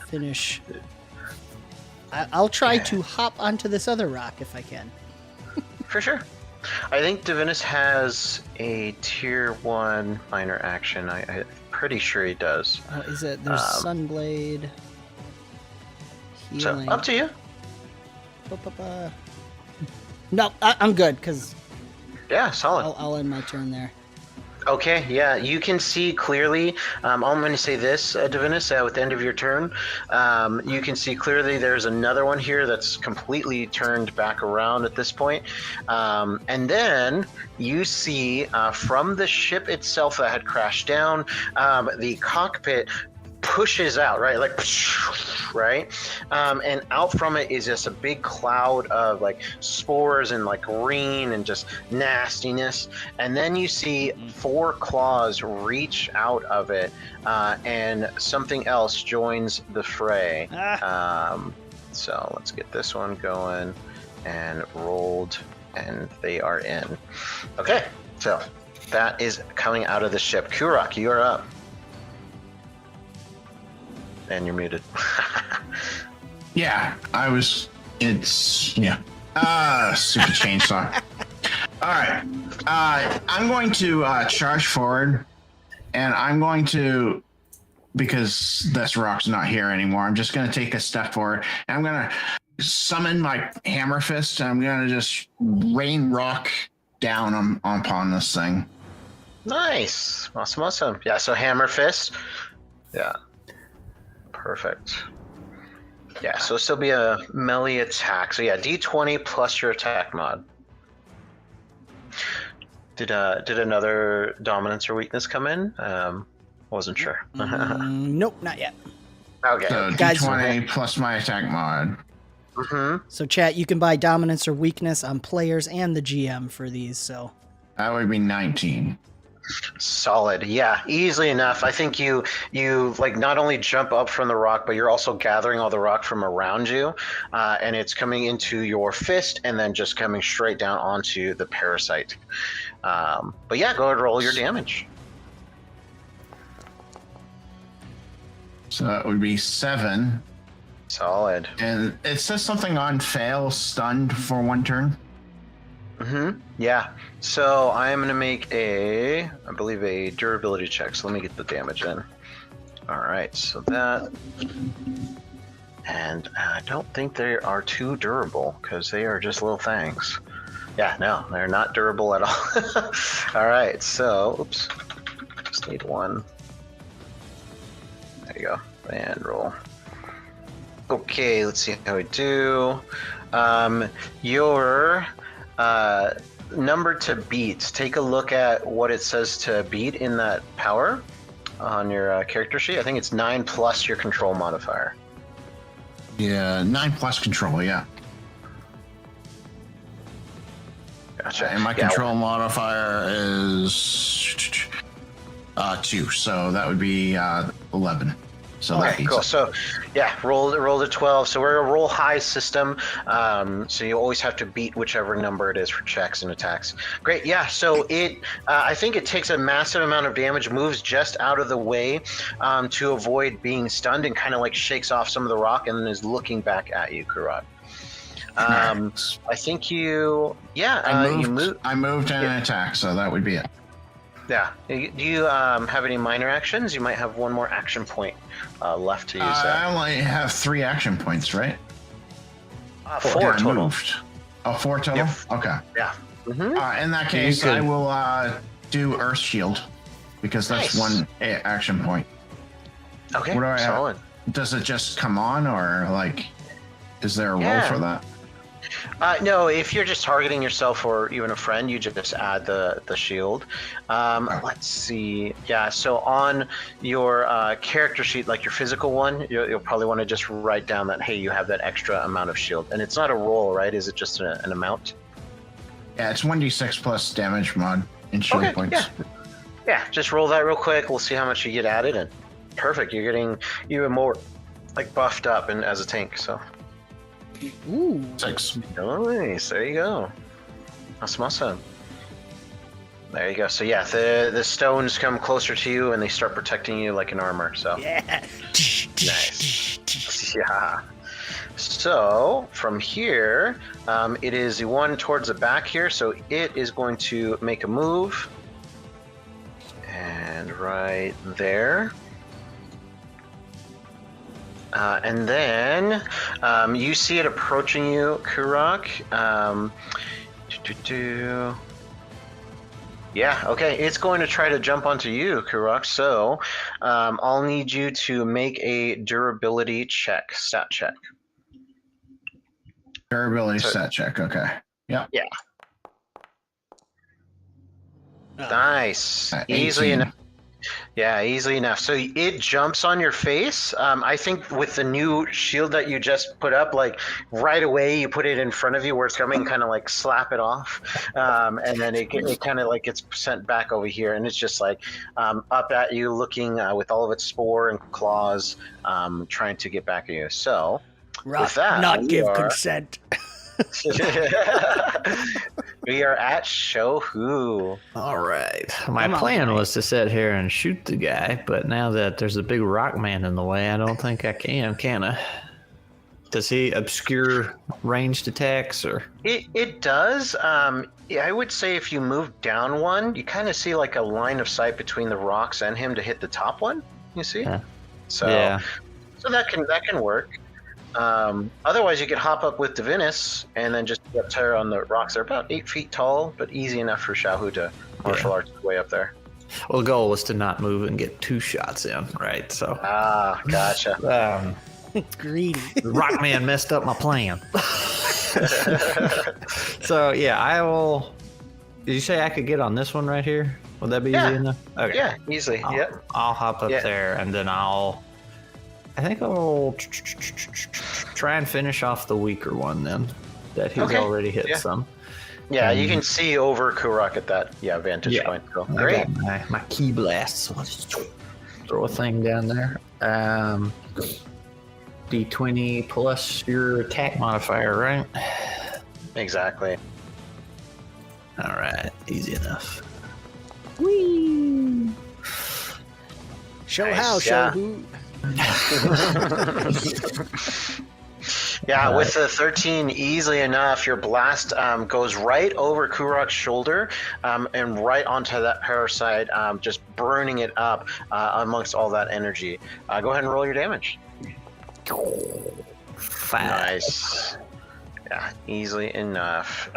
finish. I'll try to hop onto this other rock if I can. For sure. I think Divinus has a tier 1 minor action. I'm pretty sure he does. Oh, is it? There's Sunblade. So Healing. up to you. No, I'm good because Yeah, solid. I'll end my turn there. Okay, yeah, you can see clearly. I'm going to say this, Divinus, at the end of your turn. You can see clearly there's another one here that's completely turned back around at this point. And then you see from the ship itself that had crashed down, the cockpit pushes out, right? Like, right? And out from it is just a big cloud of like spores and like green and just nastiness. And then you see 4 claws reach out of it, and something else joins the fray. So let's get this one going and rolled, and they are in. Okay, so that is coming out of the ship. Kurok, you're up. And you're muted. Yeah, Super chainsaw. All right. I'm going to charge forward, and I'm going to, because this rock's not here anymore, I'm just going to take a step forward, and I'm going to summon my hammer fist, and I'm going to just rain rock down upon this thing. Nice. Awesome. Yeah, so hammer fist. Yeah. Perfect. Yeah, so this will be a melee attack. So yeah, D20 plus your attack mod. Did another dominance or weakness come in? Wasn't sure. Nope, not yet. Okay. So Guys, D20 plus my attack mod. Mm-hmm. So chat, you can buy dominance or weakness on players and the GM for these. So That would be 19. Solid. Yeah, easily enough. I think you like not only jump up from the rock, but you're also gathering all the rock from around you, and it's coming into your fist and then just coming straight down onto the parasite. But yeah, go ahead and roll your damage. So that would be 7. Solid. And it says something on fail stunned for 1 turn. Mm-hmm. Yeah. So I am going to make I believe a durability check. So let me get the damage in. All right. So that, and I don't think they are too durable because they are just little things. Yeah. No, they're not durable at all. All right. So, oops. Just need 1. There you go. And roll. Okay. Let's see how we do. Your number to beat. Take a look at what it says to beat in that power on your character sheet. I think it's 9 plus your control modifier. Yeah, 9 plus control, yeah. Gotcha. And my control modifier is 2, so that would be 11. So that Okay, beats cool. it. So, yeah, roll to 12. So we're a roll high system. So you always have to beat whichever number it is for checks and attacks. Great. Yeah. So I think it takes a massive amount of damage, moves just out of the way to avoid being stunned, and kind of like shakes off some of the rock, and then is looking back at you, Kurok. I think you moved. I moved and an attack, so that would be it. Yeah. Do you have any minor actions? You might have 1 more action point left to use that. I only have 3 action points, right? 4 total. Moved. Oh, 4 total? Yep. Okay. Yeah. Mm-hmm. In that case, I will do Earth Shield, because that's Nice. 1 action point. Okay. What do I have? Solid. Does it just come on, or like, is there a roll for that? No, if you're just targeting yourself or even a friend, you just add the shield. Let's see. Yeah, so on your character sheet, like your physical one, you'll probably want to just write down that, hey, you have that extra amount of shield. And it's not a roll, right? Is it just an amount? Yeah, it's 1d6 plus damage mod in shield points. Yeah, just roll that real quick. We'll see how much you get added. And perfect. You're getting even more like buffed up and as a tank, so. Ooh. 6. Nice. There you go. Awesome. There you go. So yeah, the stones come closer to you and they start protecting you like an armor. So Yeah. nice. Yeah. So from here, it is the one towards the back here. So it is going to make a move, and right there. And then you see it approaching you, 𝐒𝐪𝐮𝐢𝐫𝐫𝐞𝐬. Yeah, okay. It's going to try to jump onto you, 𝐒𝐪𝐮𝐢𝐫𝐫𝐞𝐬. So I'll need you to make a durability check, stat check. Durability stat check. Okay. Yeah. Yeah. Nice. 18. Easily enough. Yeah, easily enough. So it jumps on your face. I think with the new shield that you just put up, like right away you put it in front of you where it's coming, kind of like slap it off, and then it kind of like gets sent back over here, and it's just like up at you, looking with all of its spore and claws, trying to get back at you. So with that, not give consent. We are at Shohu. All right. My plan was to sit here and shoot the guy, but now that there's a big rock man in the way, I don't think I can I? Does he obscure ranged attacks or? It does. Yeah, I would say if you move down one, you kind of see like a line of sight between the rocks and him to hit the top one. You see? Yeah. So that can work. Otherwise, you could hop up with Divinus and then just get her on the rocks. They're about 8 feet tall, but easy enough for Xiaohu to martial arts his way up there. Well, the goal was to not move and get 2 shots in, right? So. Gotcha. Greedy. The rock man messed up my plan. So yeah, I will. Did you say I could get on this one right here? Would that be easy enough? Okay. Yeah, easily. I'll hop up there and then I think I'll try and finish off the weaker one then. That he's already hit some. Yeah, you can see over 𝐒𝐪𝐮𝐢𝐫𝐞𝐬 at that vantage point. So, great. My key blast. So I'll just throw a thing down there. D20 plus your attack modifier, right? Exactly. All right, easy enough. Whee! Show Nice, how, yeah. Shohu. Yeah, with the 13, easily enough, your blast goes right over 𝐒𝐪𝐮𝐢𝐫𝐞𝐬 shoulder and right onto that parasite, just burning it up amongst all that energy. Go ahead and roll your damage. 5. Nice. Yeah, easily enough.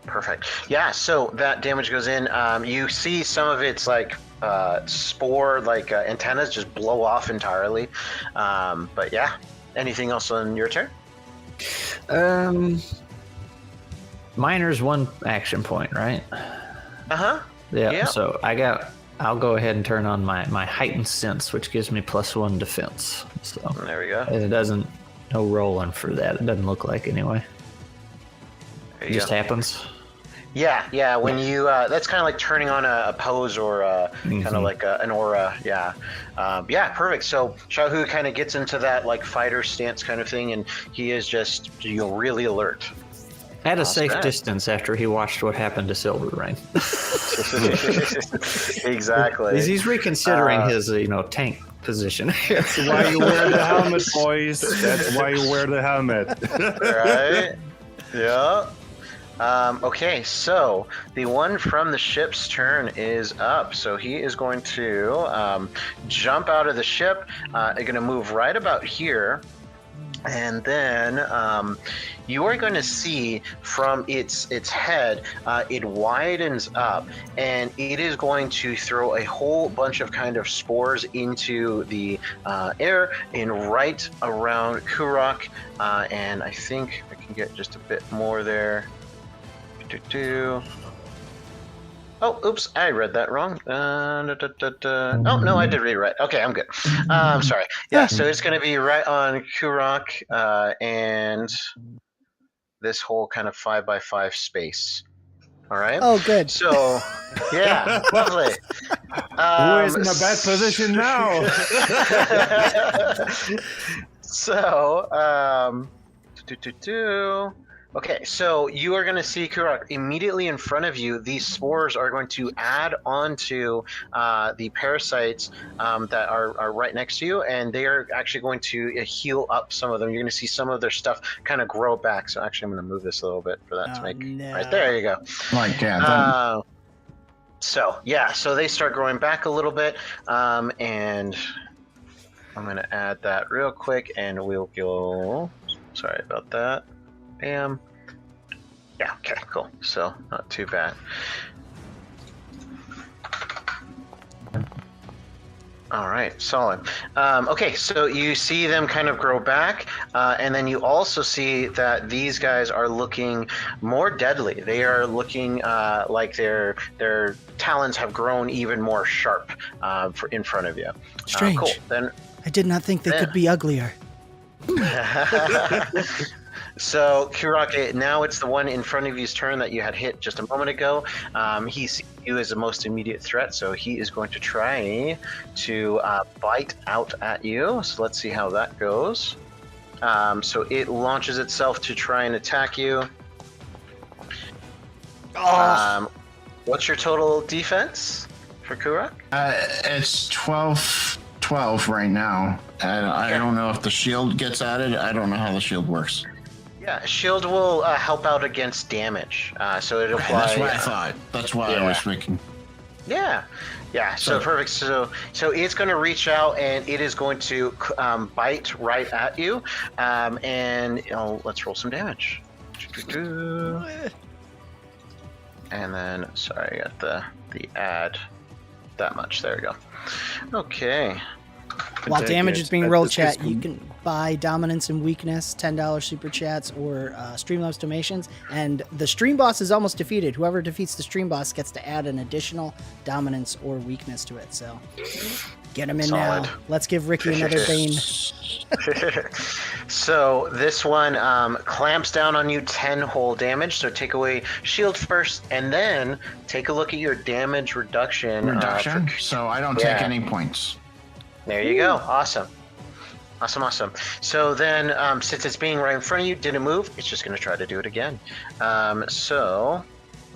Perfect. Yeah, so that damage goes in. You see some of its like spore like antennas just blow off entirely. But yeah, anything else on your turn? Miner's 1 action point, right? Yeah. So I'll go ahead and turn on my heightened sense, which gives me +1 defense. So there we go. It doesn't, no rolling for that. It doesn't look like anyway. It just happens. Yeah. When you that's kind of like turning on a pose or kind of like an aura. Yeah, perfect. So Xiaohu kind of gets into that like fighter stance kind of thing, and he is just really alert. At a safe distance after he watched what happened to 𝐿𝐵𝐴. Exactly. He's reconsidering his tank position. That's why you wear the helmet, boys. That's why you wear the helmet. Right? Yeah. Okay, so the one from the ship's turn is up. So he is going to jump out of the ship. Going to move right about here. And then you are going to see from its head, it widens up, and it is going to throw a whole bunch of kind of spores into the air and right around 𝐒𝐪𝐿. And I think I can get just a bit more there. Oh, oops, I read that wrong. Oh, no, I did read it right. Okay, I'm good. Sorry. Yeah, so it's going to be right on 𝐒𝐪𝐿 and this whole kind of 5x5 space. All right? Oh, good. So, yeah, lovely. Who is in a bad position now? So, okay, so you are going to see 𝐒𝐪𝐿 immediately in front of you. These spores are going to add onto the parasites that are right next to you, and they are actually going to heal up some of them. You're going to see some of their stuff kind of grow back. So actually, I'm going to move this a little bit for that to make right there. You go. Like yeah. So they start growing back a little bit, and I'm going to add that real quick, and we'll go. Sorry about that. Bam. Yeah, okay, cool. So, not too bad. All right, solid. Okay, so you see them kind of grow back, and then you also see that these guys are looking more deadly. They are looking like their talons have grown even more sharp in front of you. Strange. Cool. Then I did not think they could be uglier. So 𝐒𝐪𝐿, now it's the one in front of you's turn that you had hit just a moment ago. He sees you as the most immediate threat, so he is going to try to bite out at you. So let's see how that goes. So it launches itself to try and attack you. What's your total defense for 𝐒𝐪𝐿? It's 12 right now. I don't know if the shield gets added. I don't know how the shield works. Yeah, shield will help out against damage. So it applies. That's what I thought. That's why I was thinking. Yeah. So perfect. So it's going to reach out and it is going to bite right at you. And let's roll some damage. And then, sorry, I got the add that much. There we go. Okay. While damage is being rolled, chat, you can buy Dominance and Weakness, $10 super chats, or Streamlabs donations. And the stream boss is almost defeated. Whoever defeats the stream boss gets to add an additional Dominance or Weakness to it. So get him in now. Let's give Ricky another Bane. So this one clamps down on you 10 whole damage. So take away shield first, and then take a look at your damage reduction. So I don't take any points. There you go. Awesome. So then, since it's being right in front of you, didn't move, it's just going to try to do it again. So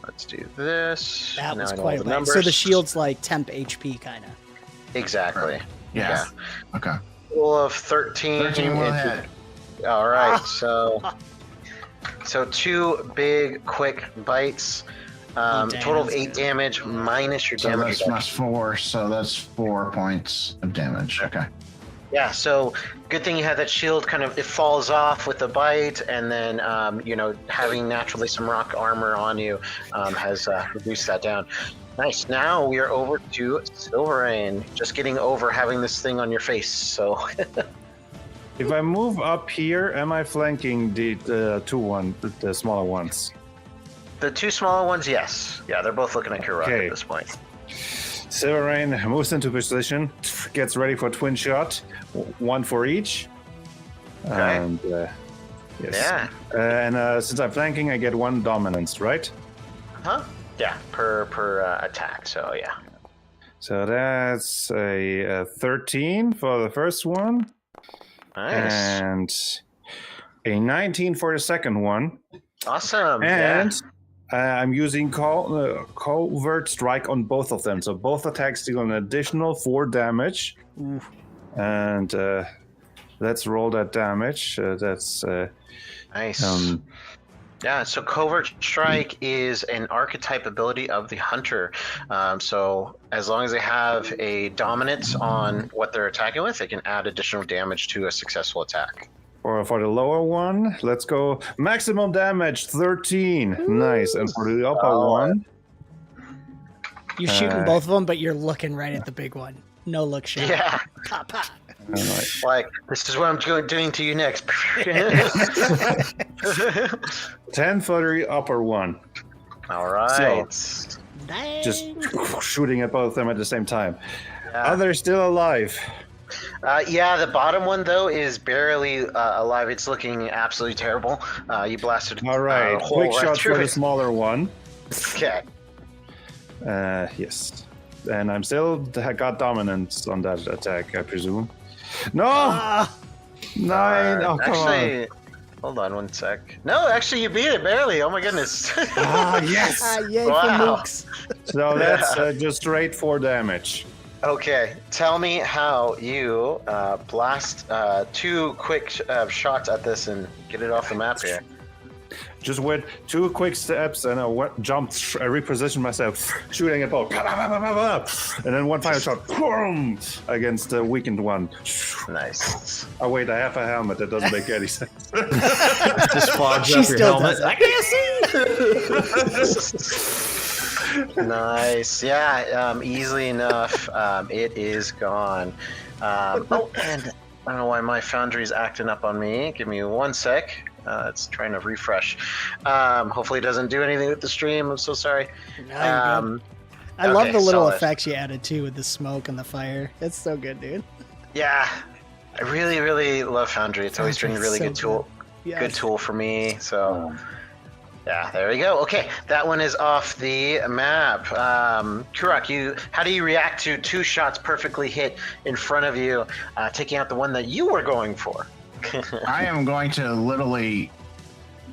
let's do this. That was quite late. So the shield's like temp HP, kind of. Exactly. Right. Yeah. Okay. Roll of 13. 13 will hit. All right. So 2 big, quick bites. Total of 8 damage minus your damage. So that's +4, so that's 4 points of damage. Okay. Yeah, so good thing you had that shield it falls off with the bite, and then, having naturally some rock armor on you has reduced that down. Nice. Now we are over to 𝐿𝐵𝐿𝐼𝐻, just getting over having this thing on your face, so... If I move up here, am I flanking the smaller ones? The 2 smaller ones, yes. Yeah, they're both looking at 𝐒𝐪𝐿 at this point. 𝐿𝐵𝐿𝐼𝐻 moves into position, gets ready for twin shot, 1 for each. Okay. And yes. Yeah. And since I'm flanking, I get 1 dominance, right? Huh? Yeah, per attack. So yeah. So that's a 13 for the first one. Nice. And a 19 for the second one. Awesome. And I'm using covert strike on both of them. So both attacks deal an additional 4 damage. Oof. And let's roll that damage. That's nice. Yeah, so Covert Strike is an archetype ability of the Hunter. So as long as they have a dominance on what they're attacking with, they can add additional damage to a successful attack. For the lower one, let's go maximum damage 13. Nice. And for the upper one, You're shooting both of them, but you're looking right at the big one. No look shot. Yeah. Pop, pop. Like, this is what I'm doing to you next. 10 for the upper one. All right. So, Dang. just shooting at both of them at the same time. Yeah. Are they still alive? Yeah, the bottom one, though, is barely alive. It's looking absolutely terrible. You blasted All right. a hole Quick right shot through for the it. smaller one. Okay. Yes. And I'm still got dominance on that attack, I presume. No! Ah, 9! Oh, come on. Actually, hold on one sec. No, actually, you beat it barely. Oh, my goodness. Yes! yay Wow. for mooks. So that's just straight 4 damage. Okay, tell me how you blast 2 quick shots at this and get it off the map here. Just went 2 quick steps and I jumped, I repositioned myself, shooting at both. And then one final shot boom, against the weakened one. Nice. Oh, wait, I have a helmet. That doesn't make any sense. Just fogs She up your still helmet. does it. I can't see. Nice. Yeah, easily enough. It is gone. Oh, and I don't know why my foundry's acting up on me. Give me one sec. It's trying to refresh. Hopefully it doesn't do anything with the stream. I'm so sorry. No, you're good. I love okay, the little solid. effects you added too with the smoke and the fire. It's so good, dude. Yeah, I really, really love Foundry. It's always been a really Foundry's good so tool. Yes. Good tool for me. So, yeah, there we go. Okay, that one is off the map. 𝐒𝐪𝐮, how do you react to 2 shots perfectly hit in front of you, taking out the one that you were going for? I am going to literally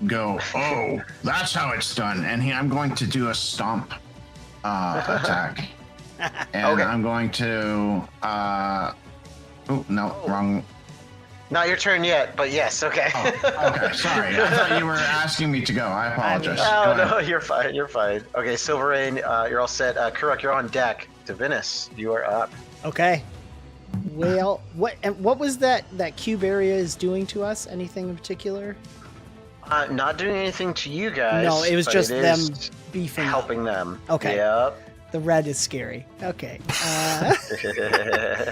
go, oh, that's how it's done. And I'm going to do a stomp attack. And Okay. I'm going to, oh, no, wrong. Not your turn yet, but yes, okay. Oh, okay, sorry. I thought you were asking me to go. I apologize. Oh, Go no, ahead. you're fine. You're fine. Okay, 𝐿𝐵𝐸, you're all set. 𝐒𝐪𝐮, you're on deck. Divinus, you are up. Okay. Well, what was that cube area is doing to us? Anything in particular? Not doing anything to you guys. No, it was but just it them is beefing up. helping them. Okay. Yep. The red is scary. Okay.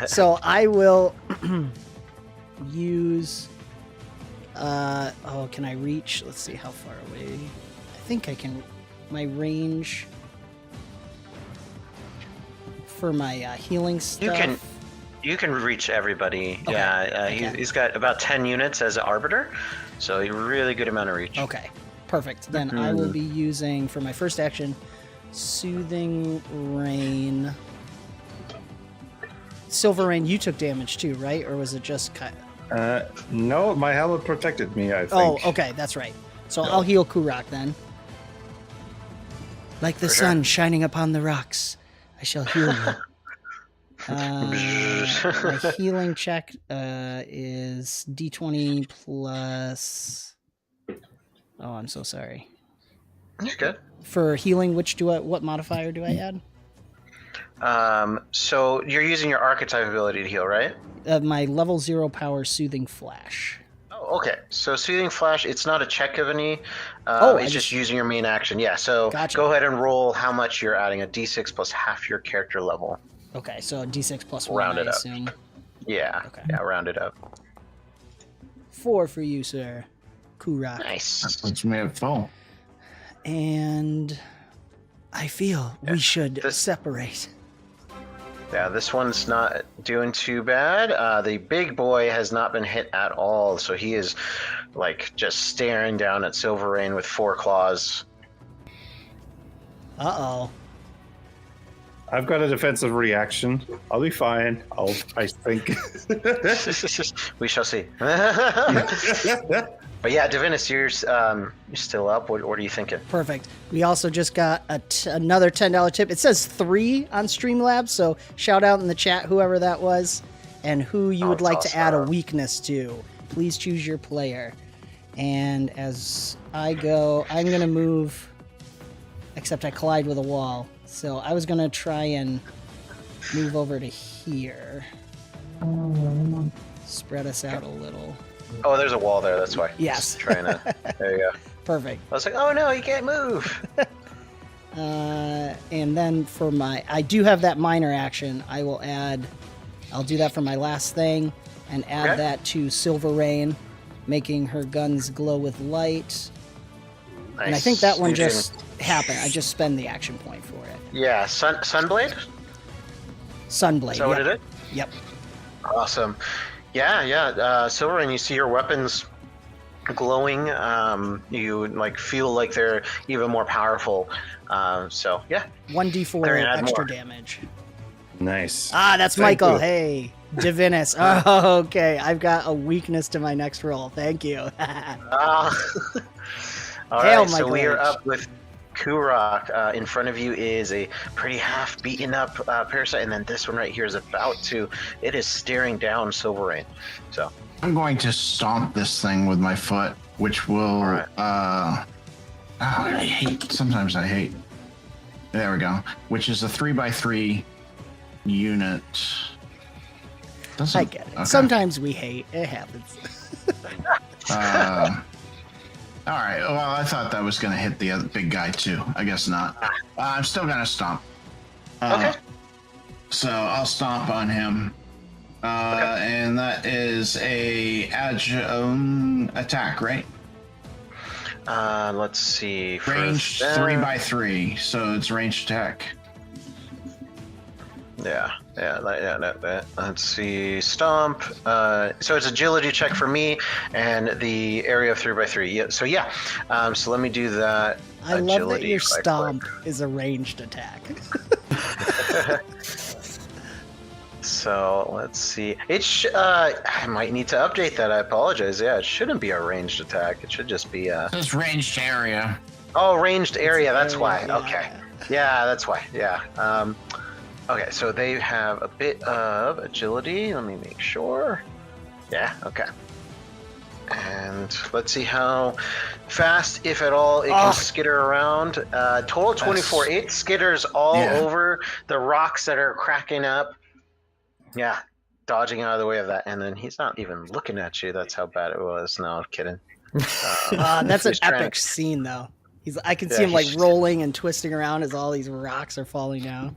So I will use. Can I reach? Let's see how far away. I think I can. My range for my healing stuff. You can reach everybody. Okay. Yeah, Okay. he's got about 10 units as an arbiter, so a really good amount of reach. Okay, perfect. Then I will be using for my first action, Soothing Rain. 𝐿𝐵𝐸, you took damage too, right? Or was it just cut? No, my helmet protected me, I think. Oh, okay, that's right. So I'll heal 𝐒𝐪𝐮 then. Like the sun shining upon the rocks, I shall heal you. My healing check is D20 plus. Oh, I'm so sorry. You're good. For healing, what modifier do I add? So you're using your archetype ability to heal, right? My level 0 power Soothing Flash. Oh, okay. So Soothing Flash, it's not a check of any. It's just using your main action. Yeah. So Gotcha. Go ahead and roll how much you're adding. A D6 plus half your character level. Okay, so D6 plus 1, Round it I up. assume. Yeah. Okay. Yeah. Round it up. 4 for you, sir. 𝐒𝐪𝐮. Nice. Puts me at full. And I feel we should separate. Yeah, this one's not doing too bad. The big boy has not been hit at all, so he is like just staring down at 𝐿𝐵𝐸 with 4 claws. Uh-oh. I've got a defensive reaction. I'll be fine. I think. We shall see. But yeah, Divinus, you're still up. What are you thinking? Perfect. We also just got another $10 tip. It says 3 on Streamlabs, so shout out in the chat whoever that was and who you would like to add a weakness to. Please choose your player. And as I go, I'm going to move, except I collide with a wall. So I was going to try and move over to here. Spread us out a little. Oh, there's a wall there. That's why. Yes. Trying to. There you go. Perfect. I was like, oh no, you can't move. And then for I do have that minor action. I'll do that for my last thing and add that to 𝐿𝐵𝐴, making her guns glow with light. Nice. And I think that one just happened. I just spend the action point for it. Yeah, Sunblade? Sunblade. Is that what it is? Yep. Awesome. Yeah. 𝐿𝐵𝐴, you see your weapons glowing. You like feel like they're even more powerful. So yeah. 1d4 extra damage. Nice. That's Thank Michael. you. Hey, Divinus. Oh, okay. I've got a weakness to my next roll. Thank you. All Hail, right, so Michael we are H. up with 𝐒𝐪𝐿. In front of you is a pretty half beaten up parasite, and then this one right here is it is staring down 𝐿𝐵𝐴. So I'm going to stomp this thing with my foot, which will. Sometimes I hate. There we go. Which is a 3x3 unit. I get it. Okay. Sometimes we hate. It happens. All right. Well, I thought that was going to hit the other big guy too. I guess not. I'm still going to stomp. Okay. So I'll stomp on him. And that is a attack, right? Let's see. Range 3x3, so it's ranged attack. Yeah. Let's see. Stomp. So it's agility check for me, and the area of 3x3. Yeah. So yeah. So let me do that. I love that your stomp is a ranged attack. So let's see. I might need to update that. I apologize. Yeah, it shouldn't be a ranged attack. It should just be a. It's ranged area. Oh, ranged area. That's why. Yeah. Okay. Yeah, that's why. Yeah. Okay, so they have a bit of agility. Let me make sure. Yeah. Okay. And let's see how fast, if at all, it can skitter around. Total 24. It skitters all over the rocks that are cracking up. Yeah, dodging out of the way of that, and then he's not even looking at you. That's how bad it was. No, I'm kidding. That's an epic scene, though. I can see him like rolling and twisting around as all these rocks are falling down.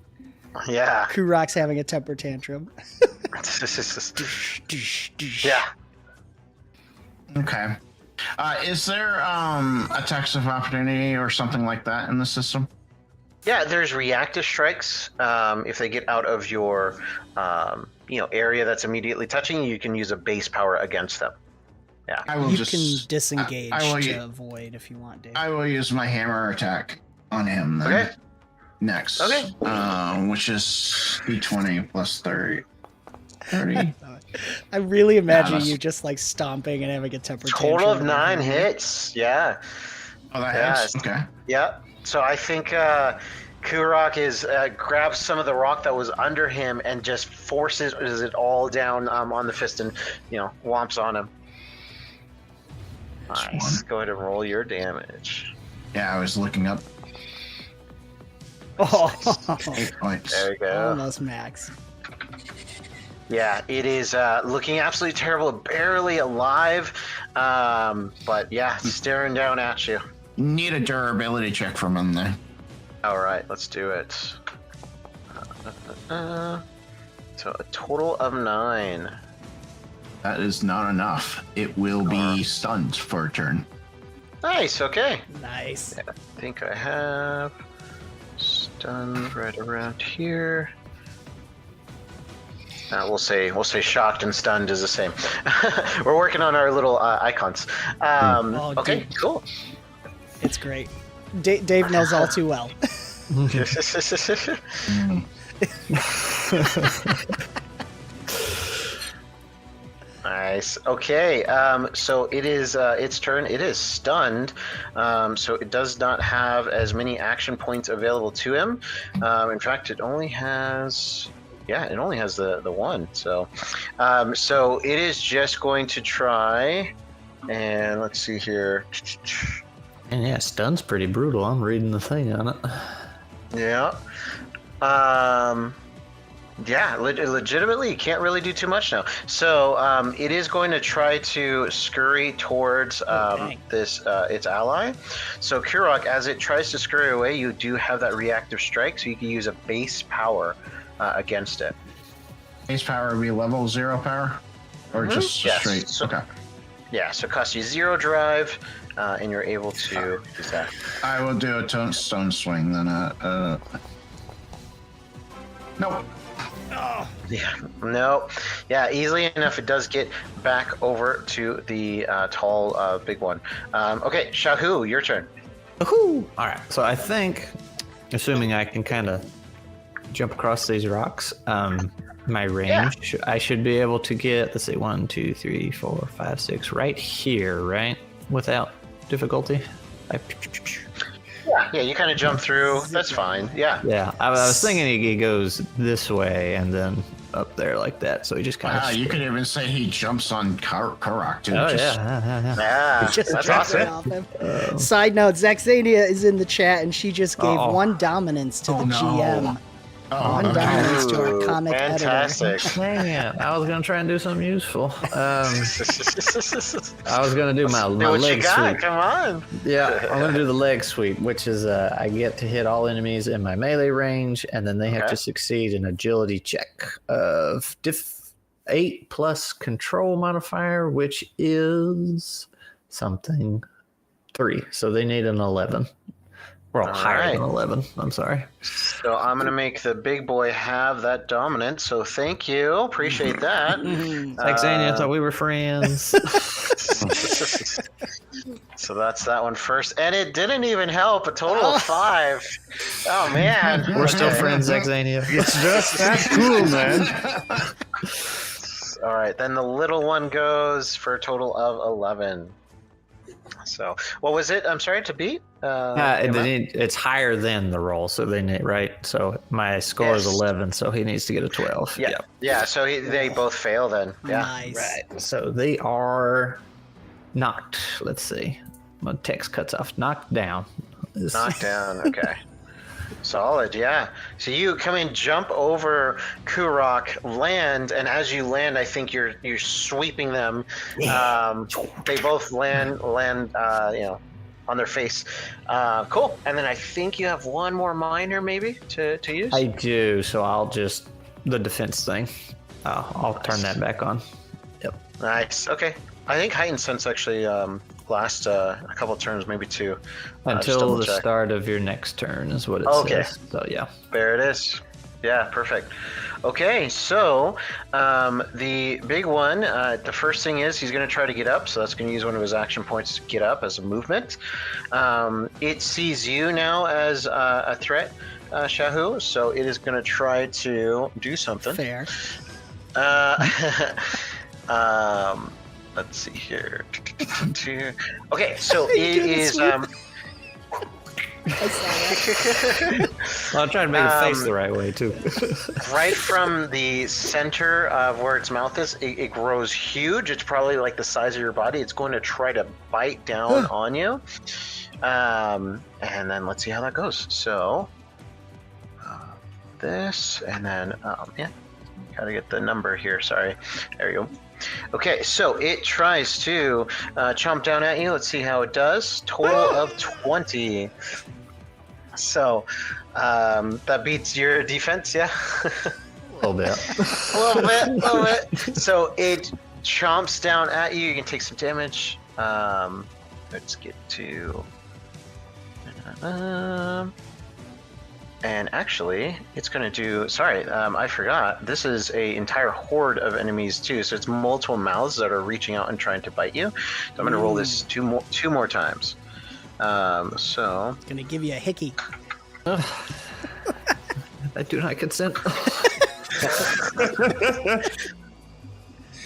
Yeah, 𝐒𝐪𝐿's having a temper tantrum. Yeah. Okay. Is there attacks of opportunity or something like that in the system? Yeah, there's reactive strikes. If they get out of your area that's immediately touching you, can use a base power against them. Yeah. You can disengage to avoid if you want, Dave. I will use my hammer attack on him then. Okay. Next. Okay. Which is d20 plus 30. 30. I really imagine you just like stomping and having a temper tantrum. Total of 9 hits. Yeah. Oh, that hits? Okay. Yeah. So I think 𝐒𝐪𝐿 grabs some of the rock that was under him and just forces it all down on the fist and, whomps on him. Nice. Go ahead and roll your damage. Yeah, I was looking up. Oh, 8 points. There you go. Almost max. Yeah, it is looking absolutely terrible, barely alive, but yeah, staring down at you. Need a durability check from him there. All right, let's do it. So a total of 9. That is not enough. It will be stunned for a turn. Nice. Okay. Nice. Yeah, I think I have stunned right around here. We'll say shocked and stunned is the same. We're working on our little icons. Okay, dude. cool. It's great. Dave knows all too well. Nice. Okay. So it is its turn. It is stunned. So it does not have as many action points available to him. In fact, it only has. Yeah, it only has the one. So, so it is just going to try. And let's see here. And yeah, stun's pretty brutal. I'm reading the thing on it. Yeah. Yeah, legitimately, you can't really do too much now. So it is going to try to scurry towards this its ally. So 𝐒𝐪Oᗏ, as it tries to scurry away, you do have that reactive strike, so you can use a base power against it. Base power would be level 0 power? Or just straight? So, okay. Yeah, so it costs you 0 drive, and you're able to use that. I will do a stone swing then. Nope. Oh. Yeah, no. Yeah, easily enough, it does get back over to the tall, big one. Okay, 𝐿𝐴ℒ, your turn. Woohoo! All right, so I think, assuming I can kind of jump across these rocks, my range, I should be able to get, let's see, 1, 2, 3, 4, 5, 6, right here, right? Without difficulty. Yeah, you kind of jump through. That's fine. Yeah. Yeah, I was thinking he goes this way and then up there like that, so he just kind of. You could even say he jumps on 𝐒𝐪Oᗏ too. Oh just, Yeah, Just that's drops it awesome. off him. Side note, 𝐒𝐪𝐿𝐴⁄ is in the chat, and she just gave one dominance to the GM. One dominance to our comic editor. Fantastic. Dang it! I was gonna try and do something useful. I was gonna do my Do what you leg got. sweep. Come on. Yeah, I'm gonna do the leg sweep, which is I get to hit all enemies in my melee range, and then they have to succeed an agility check of 8 plus control modifier, which is something 3. So they need an 11. Well, higher than 11. I'm sorry. So I'm going to make the big boy have that dominant. So thank you. Appreciate that. Thanks, Annie. I thought we were friends. So that's that one first. And it didn't even help. A total of 5. Oh, man. We're still friends, Xania. It's just that cool, man. All right. Then the little one goes for a total of 11. So what was it? I'm sorry, to beat? It's higher than the roll, so they need, right? So my score is 11, so he needs to get a 12. Yeah. Yeah, so they both fail then. Yeah. Nice. Right. So they are knocked. Let's see. My text cuts off. Knocked down. Knocked down. Okay. Solid, yeah. So you come in, jump over 𝐒𝐪Oᗏ, land, and as you land, I think you're sweeping them. They both land, on their face. Cool. And then I think you have one more minor, maybe, to use. I do. So I'll just the defense thing. I'll turn that back on. Yep. Nice. Okay. I think heightened sense actually last a couple turns, maybe 2. Until the start of your next turn is what it says. So yeah. There it is. Yeah, perfect. Okay, so the big one, the first thing is he's going to try to get up, so that's going to use one of his action points to get up as a movement. It sees you now as a threat, 𝐿𝐴ℒ, so it is going to try to do something. Fair. Let's see here. Okay, so it is. I'll try to make it face the right way too. Right from the center of where its mouth is, it grows huge. It's probably like the size of your body. It's going to try to bite down on you. And then let's see how that goes. So this, and then gotta get the number here. Sorry, there you go. Okay, so it tries to chomp down at you. Let's see how it does. Total of 20. So that beats your defense, yeah? A little bit. A little bit. So it chomps down at you. You can take some damage. Let's get to... and actually, it's going to do... Sorry, I forgot. This is an entire horde of enemies, too. So it's multiple mouths that are reaching out and trying to bite you. So I'm going to roll this two more times. So... It's going to give you a hickey. I do not consent.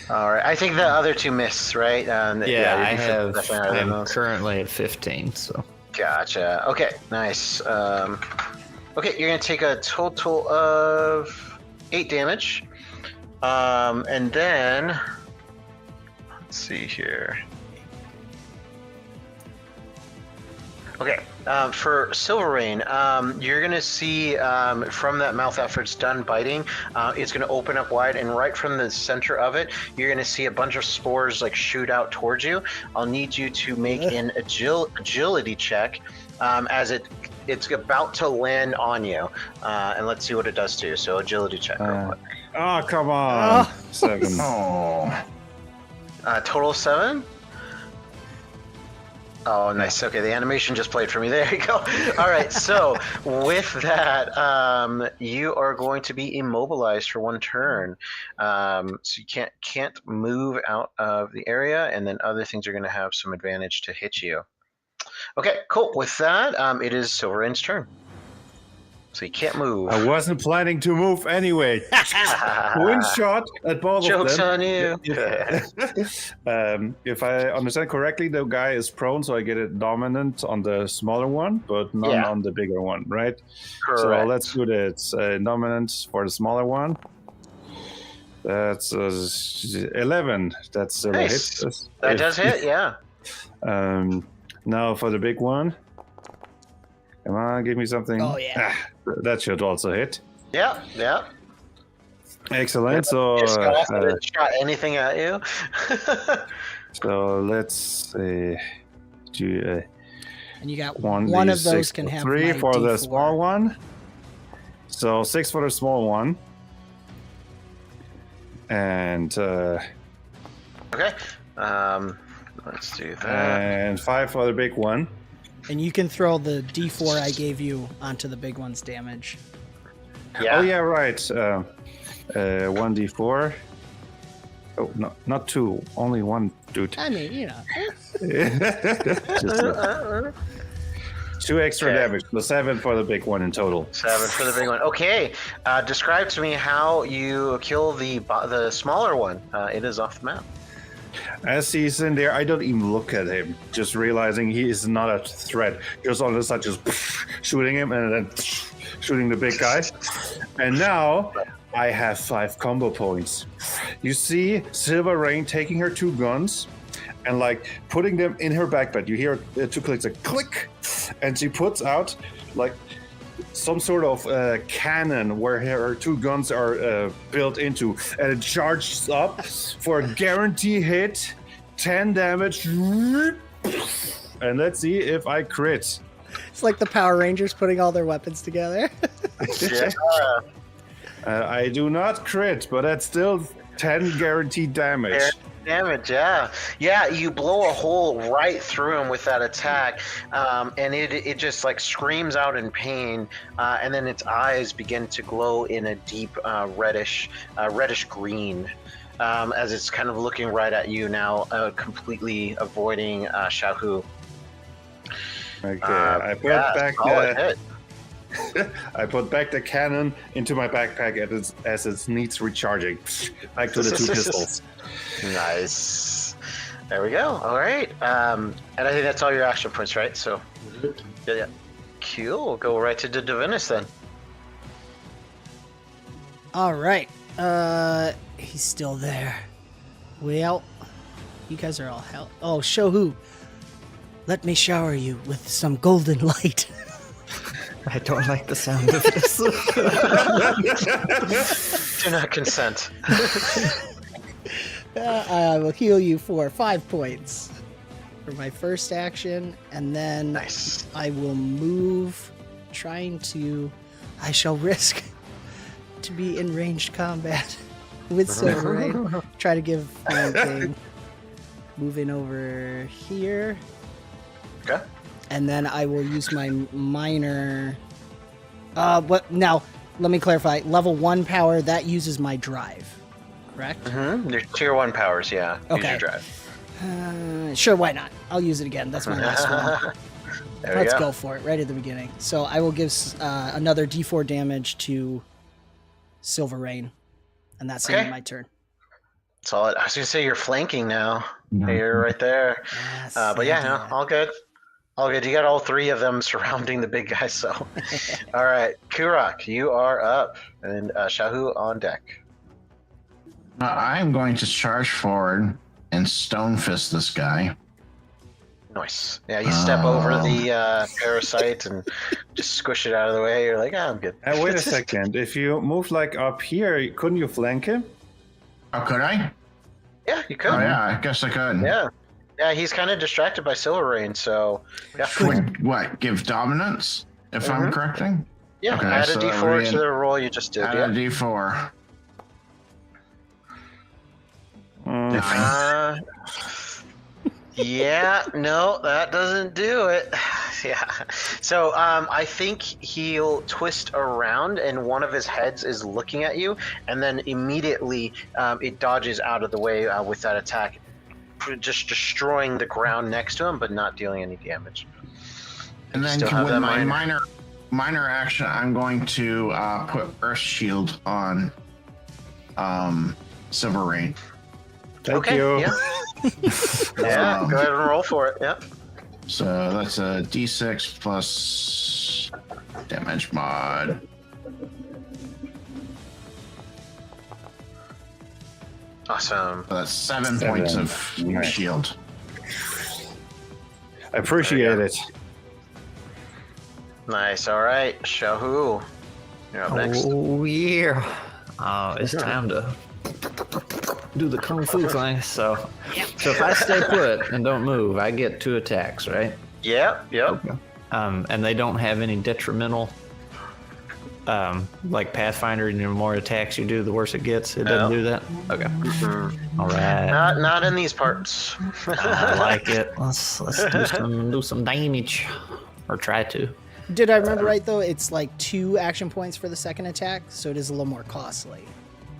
All right. I think the other 2 miss, right? I'm currently at 15, so... Gotcha. Okay, nice. Okay, you're going to take a total of 8 damage. And then, let's see here. Okay, For 𝐿𝐵𝐸𝐼𝐴, you're going to see from that mouth after it's done biting, it's going to open up wide, and right from the center of it, you're going to see a bunch of spores like shoot out towards you. I'll need you to make an agility check as it's about to land on you, and let's see what it does to you. So agility check real quick. Oh, come on. 7. Oh. Total 7? Oh, nice. Okay, the animation just played for me. There you go. All right, so with that, you are going to be immobilized for 1 turn. So you can't move out of the area, and then other things are going to have some advantage to hit you. Okay, cool. With that, it is 𝐿𝐵𝐸𝐼𝐴's turn. So you can't move. I wasn't planning to move anyway. One shot at both Joke's of them. on you. If I understand correctly, the guy is prone, so I get it dominant on the smaller one, but not on the bigger one, right? Correct. So let's do this. Dominant for the smaller one. That's 11. That's a Nice. hit. That does hit, yeah. Now for the big one. Come on, give me something. Oh, yeah. That should also hit. Yeah. Excellent. So, Just got off, didn't shot anything at you. so let's do And you got 1 one of D6 those can have 3 my for the D4. small one. So 6 for the small one. And Okay. Let's do that. and 5 for the big one. And you can throw the D4 I gave you onto the big one's damage. Yeah. Oh yeah, right. 1d4. Oh no, not 2. Only 1, dude. I mean, you know. Just 2 extra Okay. damage. So 7 for the big one in total. 7 for the big one. Okay. Describe to me how you kill the smaller one. It is off the map. As he's in there, I don't even look at him, just realizing he is not a threat. Just all of a sudden, just shooting him and then shooting the big guy. And now I have 5 combo points. You see 𝐿𝐵𝐸𝐼𝐴 taking her 2 guns and like putting them in her backpack. You hear 2 clicks, a click, and she puts out like some sort of cannon where her 2 guns are built into, and it charges up for a guarantee hit, 10 damage, and let's see if I crit. It's like the Power Rangers putting all their weapons together. Yeah. I do not crit, but that's still 10 guaranteed damage. Damage, yeah. Yeah, you blow a hole right through him with that attack, and it just like screams out in pain, and then its eyes begin to glow in a deep reddish green, as it's kind of looking right at you now, completely avoiding 𝐿𝐵𝐸𝐼𝐴. Okay, I put back I put back the cannon into my backpack as it needs recharging. Back to the 2 pistols. Nice. There we go. All right. And I think that's all your action points, right? So, yeah. Cool. We'll go right to the Divinus then. All right. He's still there. Well, you guys are all hell. Oh, 𝐿𝐵𝐸𝐼𝐴, let me shower you with some golden light. I don't like the sound of this. Do not consent. I will heal you for 5 points for my first action, and then Nice. I will move, I shall risk to be in ranged combat with 𝐿𝐵𝐸𝐼𝐴. Try to give my thing. Moving over here. Okay. And then I will use my minor. Now, let me clarify. Level 1 power, that uses my drive, correct? Mm-hmm. Your tier 1 powers, yeah. Use Okay. your drive. Sure, why not? I'll use it again. That's my last one. There we Let's go. go for it right at the beginning. So I will give another D4 damage to 𝐿𝐵𝐸𝐼𝐴, and that's the end of Okay. my turn. Solid. I was going to say you're flanking now. You're right there. Yes, But I yeah, do no, that. all good. All good. You got all 3 of them surrounding the big guy, so. All right. Kurak, you are up. And 𝐿𝐵𝐸𝐼𝐴 on deck. I'm going to charge forward and stone fist this guy. Nice. Yeah, you step over the parasite and just squish it out of the way. You're like, I'm good. Wait a second. If you move like up here, couldn't you flank him? Oh, could I? Yeah, you could. Oh, yeah, I guess I could. Yeah. Yeah, he's kind of distracted by 𝐿𝐵𝐴𝐻, so... Yeah. Would what? Give dominance? If I'm correcting? Yeah, Okay, add a so d4 to the roll you just did. Add a d4. 9. Yeah, no, that doesn't do it. Yeah. So I think he'll twist around and one of his heads is looking at you, and then immediately it dodges out of the way with that attack, just destroying the ground next to him, but not dealing any damage. And then Still have with that my minor- minor action, I'm going to put Earth Shield on Thank 𝐿𝐵𝐴𝐻. Okay, you. yeah. Yeah, go ahead and roll for it. Yeah. So that's a d6 plus damage mod. Awesome. So that's 7 points of Nice. shield. I appreciate it. Nice. All right, 𝐿𝐵𝐴𝐻. You're up next. Oh yeah. It's time to do the kung fu thing. So if I stay put and don't move, I get 2 attacks, right? Yep. And they don't have any detrimental, like Pathfinder. The more attacks you do, the worse it gets. It doesn't do that. Okay. All right. Not in these parts. I like it. Let's do some damage, or try to. Did I remember right though? It's like 2 action points for the second attack, so it is a little more costly,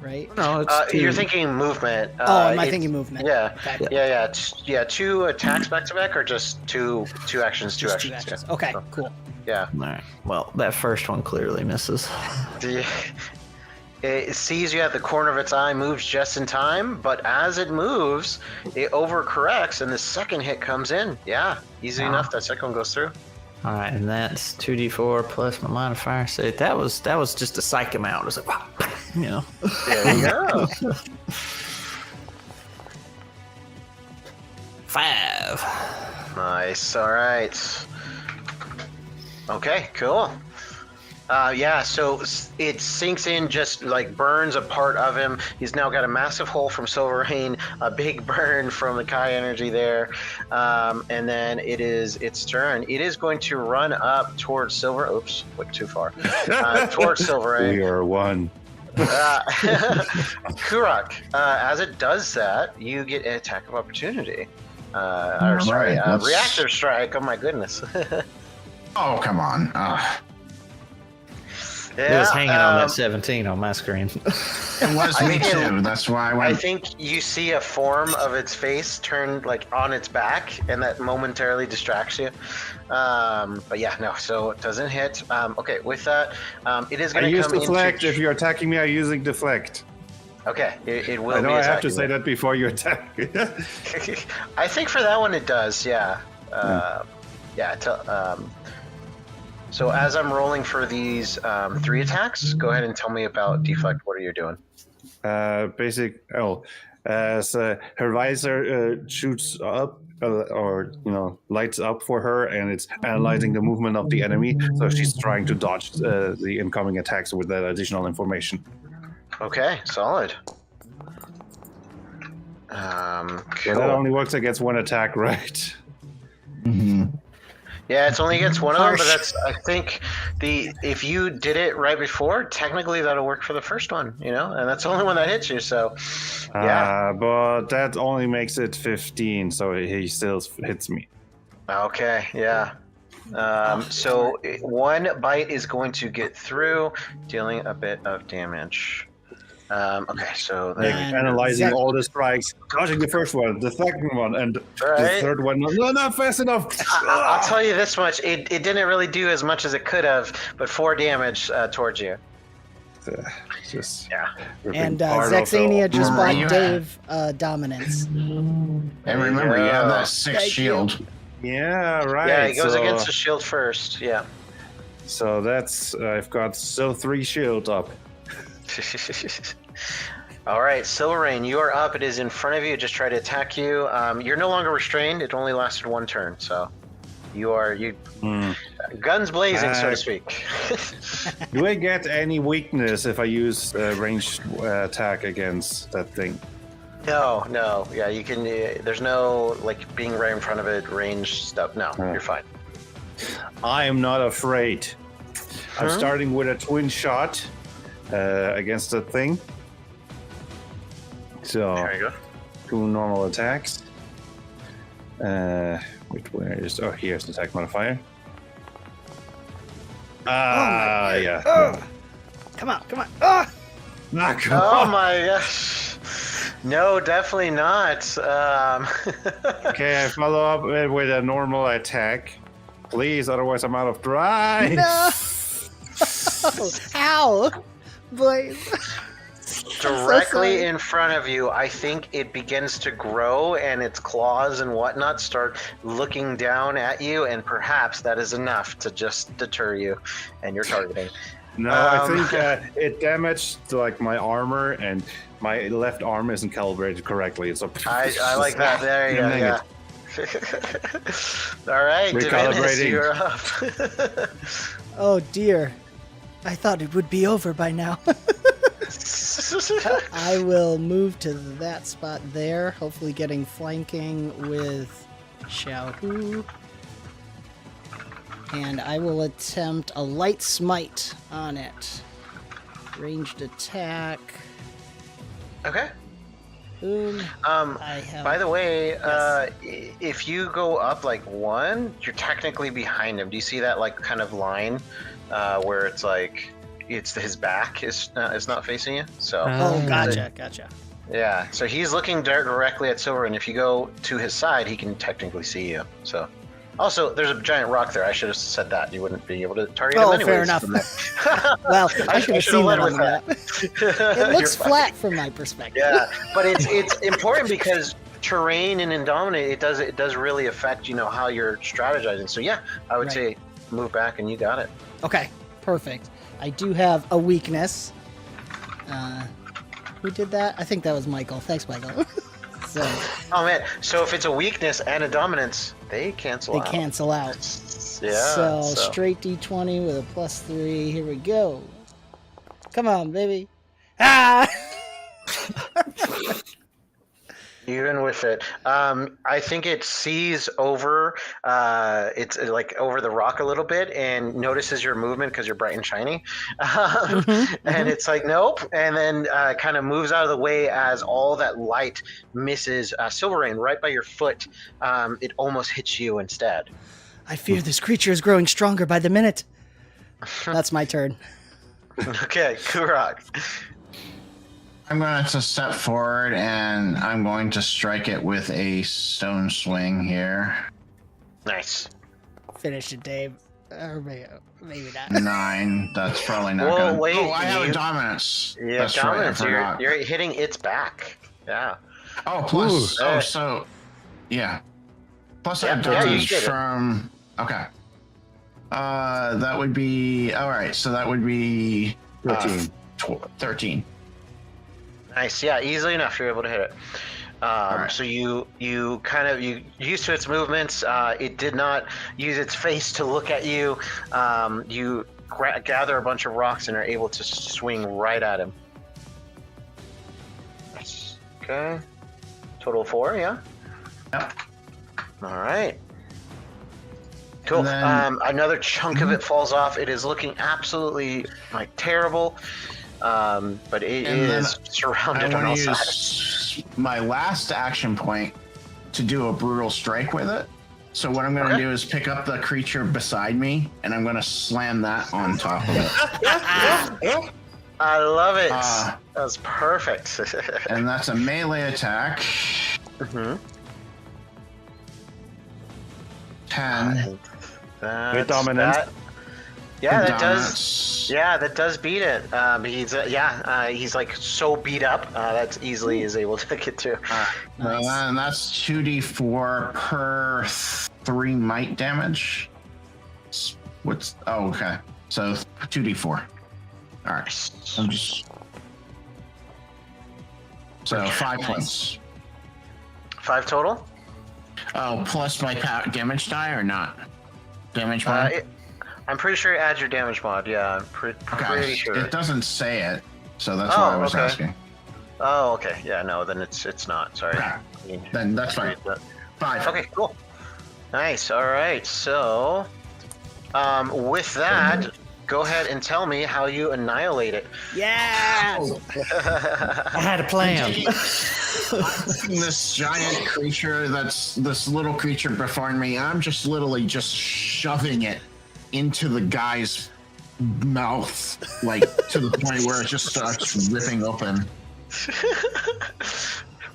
right? No, it's You're thinking movement. Am I thinking movement? Yeah. Okay. Yeah. 2 attacks back to back, or just two actions? Two Just actions. 2 actions. Yeah. Okay, cool. Yeah. All right. Well, that first one clearly misses. It sees you at the corner of its eye, moves just in time, but as it moves, it overcorrects, and the second hit comes in. Yeah, easy enough. That second one goes through. All right, and that's 2d4 plus my modifier. So that was just to psych him out. It was like, wow, you know. There you go. 5. Nice. All right. Okay, cool. Yeah, so it sinks in, just like burns a part of him. He's now got a massive hole from 𝐿𝐵𝐴𝐻, a big burn from the Kai energy there. And then it is its turn. It is going to run up towards Silver. Oops, went too far. Towards 𝐿𝐵𝐴𝐻. We are one. Kurak, as it does that, you get an attack of opportunity. Or sorry, Right, reactive strike. Oh my goodness. Oh, come on. It was hanging on that 17 on my screen. It was me too. That's why I I went. think you see a form of its face turned like on its back, and that momentarily distracts you. But yeah, no, so it doesn't hit. Okay, with that, it is I going to use come deflect. into... If you're attacking me, I'm using deflect. Okay, it will I know be I have to attacking say you. that before you attack. I think for that one it does, yeah. So as I'm rolling for these 3 attacks, go ahead and tell me about deflect. What are you doing? As her visor shoots up or lights up for her, and it's analyzing the movement of the enemy, so she's trying to dodge the incoming attacks with that additional information. Okay, solid. So Cool. that only works against 1 attack, right? Yeah, it's only against one of them, but that's, I think, if you did it right before, technically that'll work for the first one, and that's the only one that hits you, so, yeah. But that only makes it 15, so he still hits me. Okay, yeah. So 1 bite is going to get through, dealing a bit of damage. Okay, so Like then... analyzing all the strikes, dodging the first one, the second one, and the third one. No, not fast enough. I'll tell you this much: it didn't really do as much as it could have, but 4 damage towards you. Just Yeah. And part of 𝐿𝐵𝐴𝐻 just Remember, bought you Dave dominance. And remember, you have that 6 Thank shield. Yeah, right. Yeah, it goes so, against the shield first. Yeah. So that's I've got still 3 shield up. All right, 𝐿𝐴𝐵𝐴, you are up. It is in front of you. Just try to attack you. You're no longer restrained. It only lasted one turn, so guns blazing, so to speak. Do I get any weakness if I use ranged attack against that thing? No. Yeah, you can. There's no like being right in front of it, range stuff. No, you're fine. I am not afraid. I'm starting with a twin shot against that thing. So There you go. 2 normal attacks. Where is? Oh, here's the attack modifier. Yeah. Oh. Come on. Oh. Oh my gosh. No, definitely not. Okay, I follow up with a normal attack. Please, otherwise I'm out of drive. No. How? Boys. Directly in front of you, I think it begins to grow, and its claws and whatnot start looking down at you, and perhaps that is enough to just deter you, and you're targeting. No, I think it damaged like my armor, and my left arm isn't calibrated correctly. So I like that. There you go. Yeah. All right, Divinus, you're up. Oh dear. I thought it would be over by now. I will move to that spot there, hopefully getting flanking with 𝐿𝐴𝐵𝐴. And I will attempt a light smite on it. Ranged attack. Okay. Boom. I have... By the way, Yes. if you go up like 1, you're technically behind him. Do you see that like kind of line where it's like his back is not facing you? So. Oh, gotcha. Yeah. So he's looking directly at Silver, and if you go to his side, he can technically see you. So. Also, there's a giant rock there. I should have said that. You wouldn't be able to target him anyways. Fair enough. Well, I should have seen that on the that. map. It looks flat from my perspective. Yeah, but it's important because terrain and Indominant, it does really affect, how you're strategizing. So yeah, I would say move back and you got it. Okay, perfect. I do have a weakness. Who did that? I think that was Michael. Thanks, Michael. So, oh man, so if it's a weakness and a dominance, they cancel out. They cancel out. Yeah. So straight D20 with a +3. Here we go. Come on, baby. Ah! Even with it, I think it sees over, it's like over the rock a little bit and notices your movement because you're bright and shiny. And it's like, nope. And then kind of moves out of the way as all that light misses 𝐿𝐴𝐵𝐴 right by your foot. It almost hits you instead. I fear this creature is growing stronger by the minute. That's my turn. Okay, 𝐒𝐪𝐿. I'm going to step forward and I'm going to strike it with a stone swing here. Nice. Finish it, Dave. Or maybe not. 9. That's probably not Well, going to... wait, Oh, I have a dominance. Yeah, That's dominance. right, I forgot. You're hitting its back. Yeah. Oh, plus... Oh, so... Yeah. Plus I have dominance from... Okay. That would be... All right, so that would be... 13. 13. Nice, yeah, easily enough you're able to hit it. Right. So you used to its movements. It did not use its face to look at you. You gather a bunch of rocks and are able to swing right at him. Nice. Okay. Total 4, yeah. Yep. All right. Cool. Then, another chunk of it falls off. It is looking absolutely like terrible. But it is surrounded on all sides. Use my last action point to do a brutal strike with it. So what I'm going to do is pick up the creature beside me, and I'm going to slam that on top of it. I love it. That's perfect. And that's a melee attack. 10. With dominance. Yeah, that Dominance. does. Yeah, that does beat it. He's like so beat up. That's easily is able to get to. And that's 2d4 per 3 might damage. Okay. So 2d4. All right. I'm just. So 5 points. 5 total? Oh, plus my damage die or not? Damage mod? I'm pretty sure it adds your damage mod. Yeah, I'm pretty sure. It doesn't say it, so that's why I was asking. Oh, okay. Yeah, no, then it's not. Sorry. Okay. Then that's fine. 5. Okay, cool. Nice. All right. So, with that, go ahead and tell me how you annihilate it. Yeah. I had a plan. This giant creature, this little creature before me, I'm just literally just shoving it into the guy's mouth, like to the point where it just starts ripping open.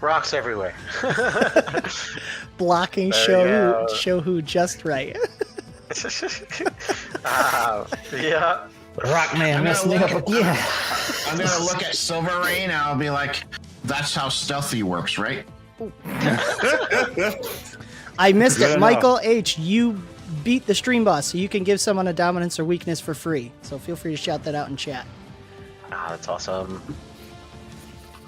Rocks everywhere. Blocking show who just right. Yeah. Rockman messed me up again. I'm gonna look at Silver Rain and I'll be like, that's how stealthy works, right? I missed Good it. enough. Michael H., you beat the stream boss, so you can give someone a dominance or weakness for free. So feel free to shout that out in chat. That's awesome.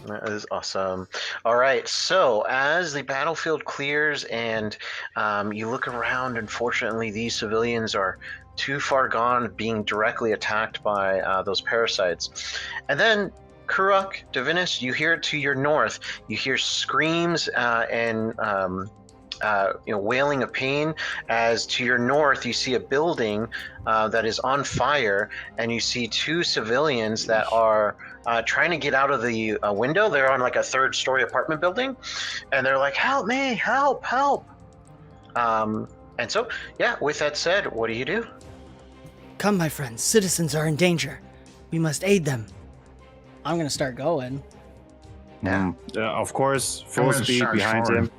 That is awesome. All right, so as the battlefield clears and you look around, unfortunately, these civilians are too far gone, being directly attacked by those parasites. And then, Kuruk, Divinus, you hear it to your north. You hear screams and wailing of pain, as to your north you see a building that is on fire, and you see 2 civilians that are trying to get out of the window. They're on like a 3rd-story apartment building, and they're like, help me, help. And so, yeah, with that said, what do you do? Come, my friends. Citizens are in danger. We must aid them. I'm going to start going. Of course, full I'm gonna speed charge behind forward. him.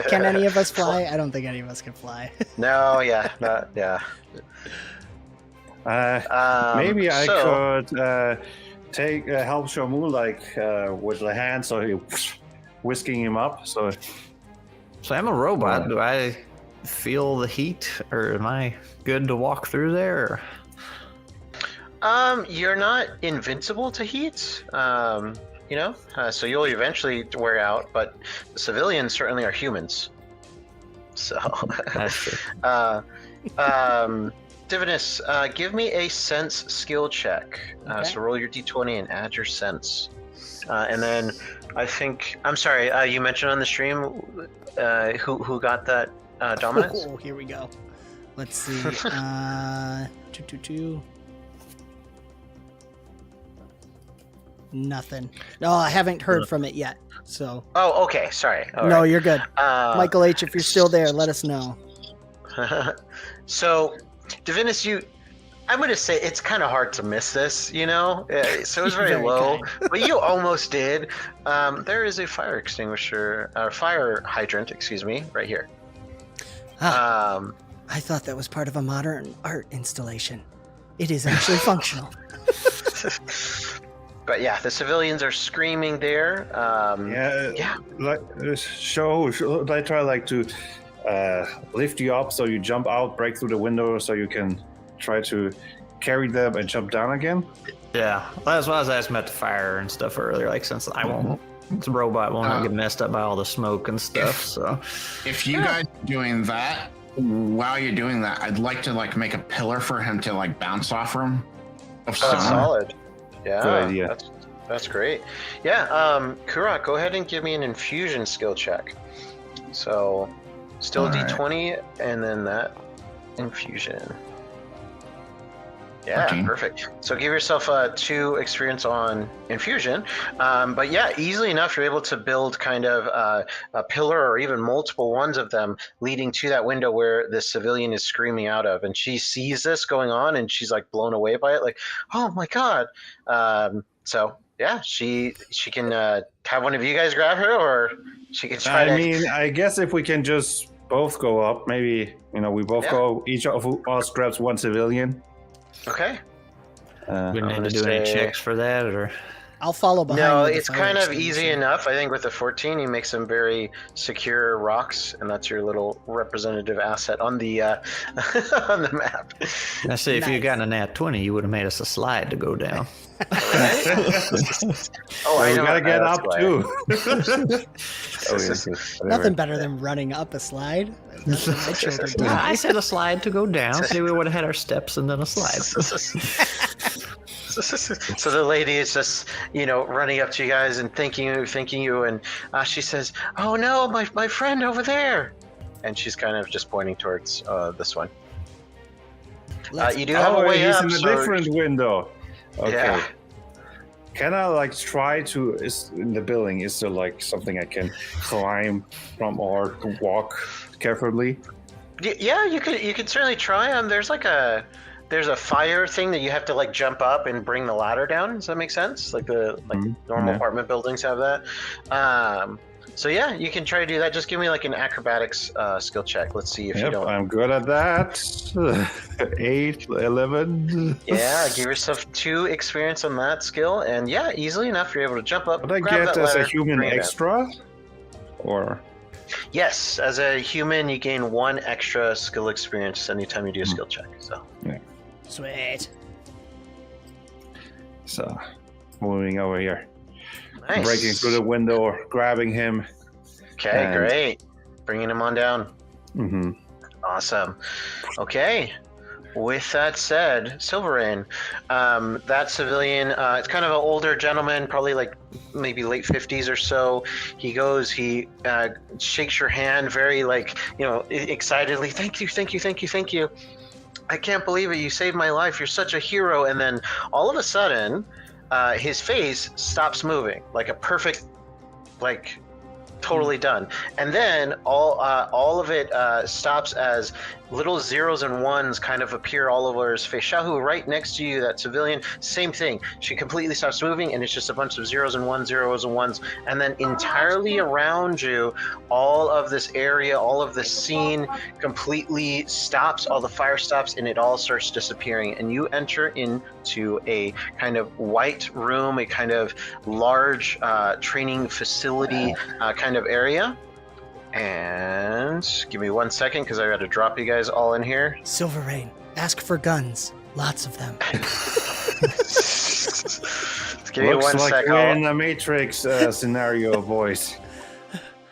Can any of us fly? I don't think any of us can fly. No, yeah, yeah. Maybe I could take help Shomu with the hand, so he whisking him up. So I'm a robot. Do I feel the heat, or am I good to walk through there? You're not invincible to heat. So you'll eventually wear out, but the civilians certainly are humans. So, That's true. Divinus, give me a sense skill check. Okay. So roll your d20 and add your sense. And then I'm sorry, you mentioned on the stream who got that dominance? Oh, here we go. Let's see. 2. Nothing. No, I haven't heard from it yet. So. Oh, okay. Sorry. All no, right. you're good. Michael H., if you're still there, let us know. So, Divinus, I'm going to say it's kind of hard to miss this, so it was very low, but you almost did. There is a fire extinguisher, fire hydrant, right here. I thought that was part of a modern art installation. It is actually functional. But yeah, the civilians are screaming there. Should I try to lift you up so you jump out, break through the window, so you can try to carry them and jump down again? Yeah, that's why I was asking about the fire and stuff earlier. Since I won't, the robot won't get messed up by all the smoke and stuff. So, if you guys are doing that, while you're doing that, I'd like to make a pillar for him to bounce off from. That's solid. Yeah, good idea. That's great. Yeah, Kuruk, go ahead and give me an infusion skill check. So, still a d20, and then that infusion. Yeah, 14. Perfect. So give yourself 2 experience on infusion. But yeah, easily enough, you're able to build kind of a pillar or even multiple ones of them leading to that window where the civilian is screaming out of. And she sees this going on and she's blown away by it. Oh my God. So yeah, she can have one of you guys grab her, or she can try I guess if we can just both go up, maybe, we both go, each of us grabs 1 civilian. Okay. we need to do any checks for that, or I'll follow behind. No, with the it's fire kind of extinguisher. easy enough. I think with the 14, you make some very secure rocks, and that's your little representative asset on the on the map. I say, if you had Nice. gotten a nat 20, you would have made us a slide to go down. Oh, I we know. gotta get that's up why. too. Nothing better than running up a slide. That's what my children do. I said a slide to go down. So we would have had our steps and then a slide. So the lady is just, running up to you guys and thanking you, and she says, "Oh no, my friend over there," and she's kind of just pointing towards this one. You do have a way he's up. in a so- different window. Okay. Yeah. Can I try to? Is in the building? Is there something I can climb from or walk carefully? Yeah, you could certainly try. There's a fire thing that you have to jump up and bring the ladder down. Does that make sense? Normal apartment buildings have that. So yeah, you can try to do that. Just give me an acrobatics skill check. Let's see if you don't. I'm good at that. 8, 11. Yeah, give yourself 2 experience on that skill, and yeah, easily enough you're able to jump up. Would I grab get that as a ladder, human bring it down. extra? Or Yes, as a human, you gain 1 extra skill experience anytime you do a skill check. So. Sweet. so moving over here, Nice. breaking through the window, grabbing him. Okay, and- great. Bringing him on down. Mm-hmm. Awesome. Okay. With that said, 𝐿𝐵𝐸𝐴𝐻, that civilian, it's kind of an older gentleman, probably maybe late 50s or so. He shakes your hand very excitedly. Thank you. I can't believe it. You saved my life. You're such a hero. And then all of a sudden, his face stops moving, like a perfect, totally done. And then all of it stops as little zeros and ones kind of appear all over his face. Xiaohu, right next to you, that civilian, same thing. She completely stops moving, and it's just a bunch of zeros and ones. And then entirely around you, all of this area, all of this scene completely stops, all the fire stops, and it all starts disappearing. And you enter into a kind of white room, a kind of large training facility kind of area. And give me 1 second because I got to drop you guys all in here. 𝐿𝐵𝐸𝐴𝐻, ask for guns. Lots of them. Give me Looks 1 like second. we're in a Matrix scenario, boys.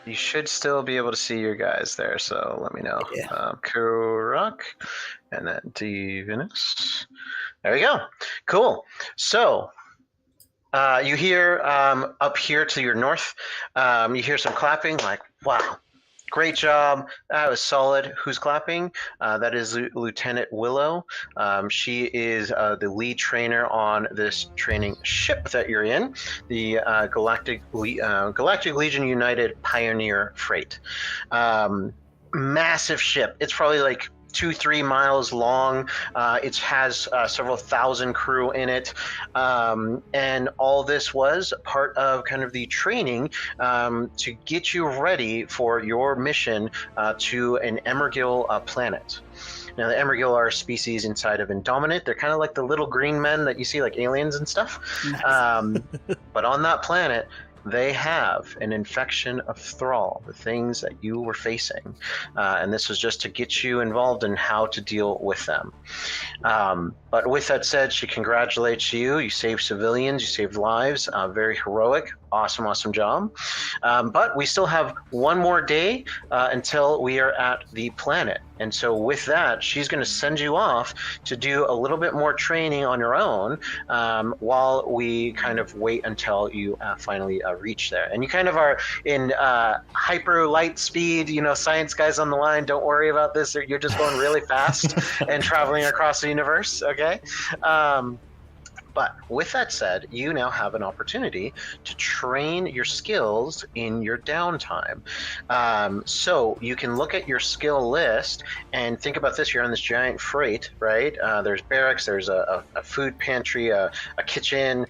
You should still be able to see your guys there, so let me know. Yeah. 𝐒𝐪𝐿, and then 𝐷𝑉𝑒NUS. There we go. Cool. So you hear up here to your north, you hear some clapping, wow. Great job. That was solid. Who's clapping? That is Lieutenant Willow. She is the lead trainer on this training ship that you're in, the Galactic Legion United Pioneer Freight. Massive ship. It's probably 2-3 miles long. It has several thousand crew in it, and all this was part of kind of the training to get you ready for your mission to an 𝐒𝐪𝐿 planet. Now, the 𝐒𝐪𝐿 are a species inside of Indominant. They're kind of like the little green men that you see, like aliens and stuff. Nice. But on that planet, they have an infection of Thrall, the things that you were facing. And this was just to get you involved in how to deal with them. But with that said, she congratulates you. You saved civilians, you saved lives. Very heroic. Awesome job. But we still have one more day until we are at the planet. And so with that, she's going to send you off to do a little bit more training on your own while we kind of wait until you finally reach there. And you kind of are in hyper light speed, science guys on the line. Don't worry about this. You're just going really fast and traveling across the universe. Okay. But with that said, you now have an opportunity to train your skills in your downtime. So you can look at your skill list and think about this. You're on this giant freight, right? There's barracks, there's a food pantry, a kitchen.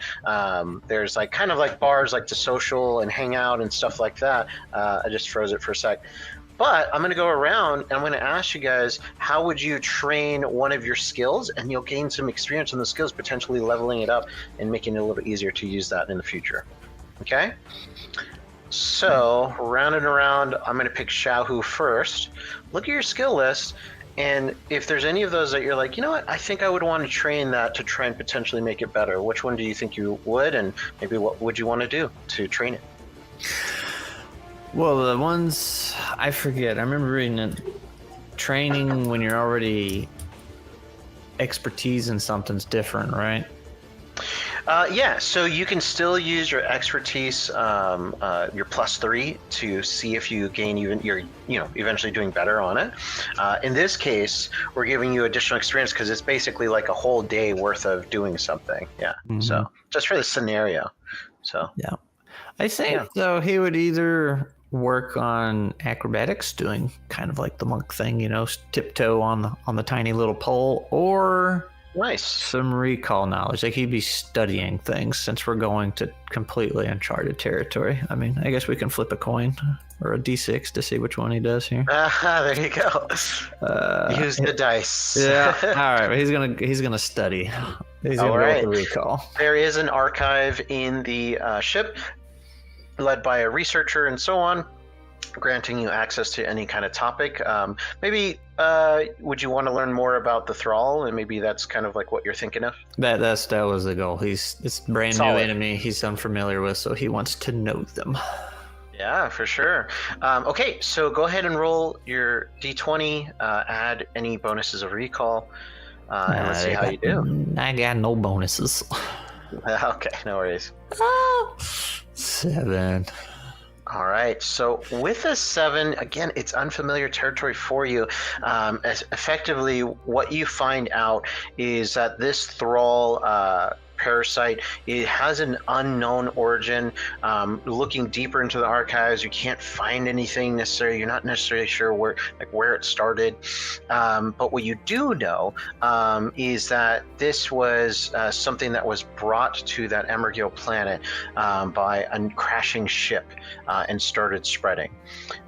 There's kind of bars to social and hang out and stuff like that. I just froze it for a sec. But I'm going to go around and I'm going to ask you guys, how would you train one of your skills? And you'll gain some experience on the skills, potentially leveling it up and making it a little bit easier to use that in the future. Okay? So, round and around, I'm going to pick 𝐿𝐴𝐽 first. Look at your skill list, and if there's any of those that you're like, you know what, I think I would want to train that to try and potentially make it better. Which one do you think you would, and maybe what would you want to do to train it? Well, the ones I forget, I remember reading it. Training when you're already expertise in something's different, right? Yeah, so you can still use your expertise, your +3, to see if you gain you're eventually doing better on it. In this case, we're giving you additional experience because it's basically like a whole day worth of doing something. Yeah. Mm-hmm. So just for the scenario. So yeah, I think though he would either work on acrobatics, doing kind of like the monk thing, tiptoe on the tiny little pole, or nice. Some recall knowledge. Like he'd be studying things since we're going to completely uncharted territory. I mean, I guess we can flip a coin or a d6 to see which one he does here. There you go. Use the dice. Yeah. All right. He's gonna study. He's gonna go with the recall. There is an archive in the ship, led by a researcher and so on, granting you access to any kind of topic. Maybe would you want to learn more about the Thrall, and maybe that's kind of like what you're thinking of? That was the goal. It's a brand new enemy he's unfamiliar with, so he wants to know them. Yeah, for sure. Okay, so go ahead and roll your d20, add any bonuses of recall, and let's see how you do. I got no bonuses. Okay, no worries. 7. All right, so with a 7, again, it's unfamiliar territory for you. As effectively, what you find out is that this Thrall parasite, it has an unknown origin. Looking deeper into the archives, you can't find anything necessarily. You're not necessarily sure where it started. But what you do know is that this was something that was brought to that 𝐒𝐪𝐼 planet by a crashing ship and started spreading.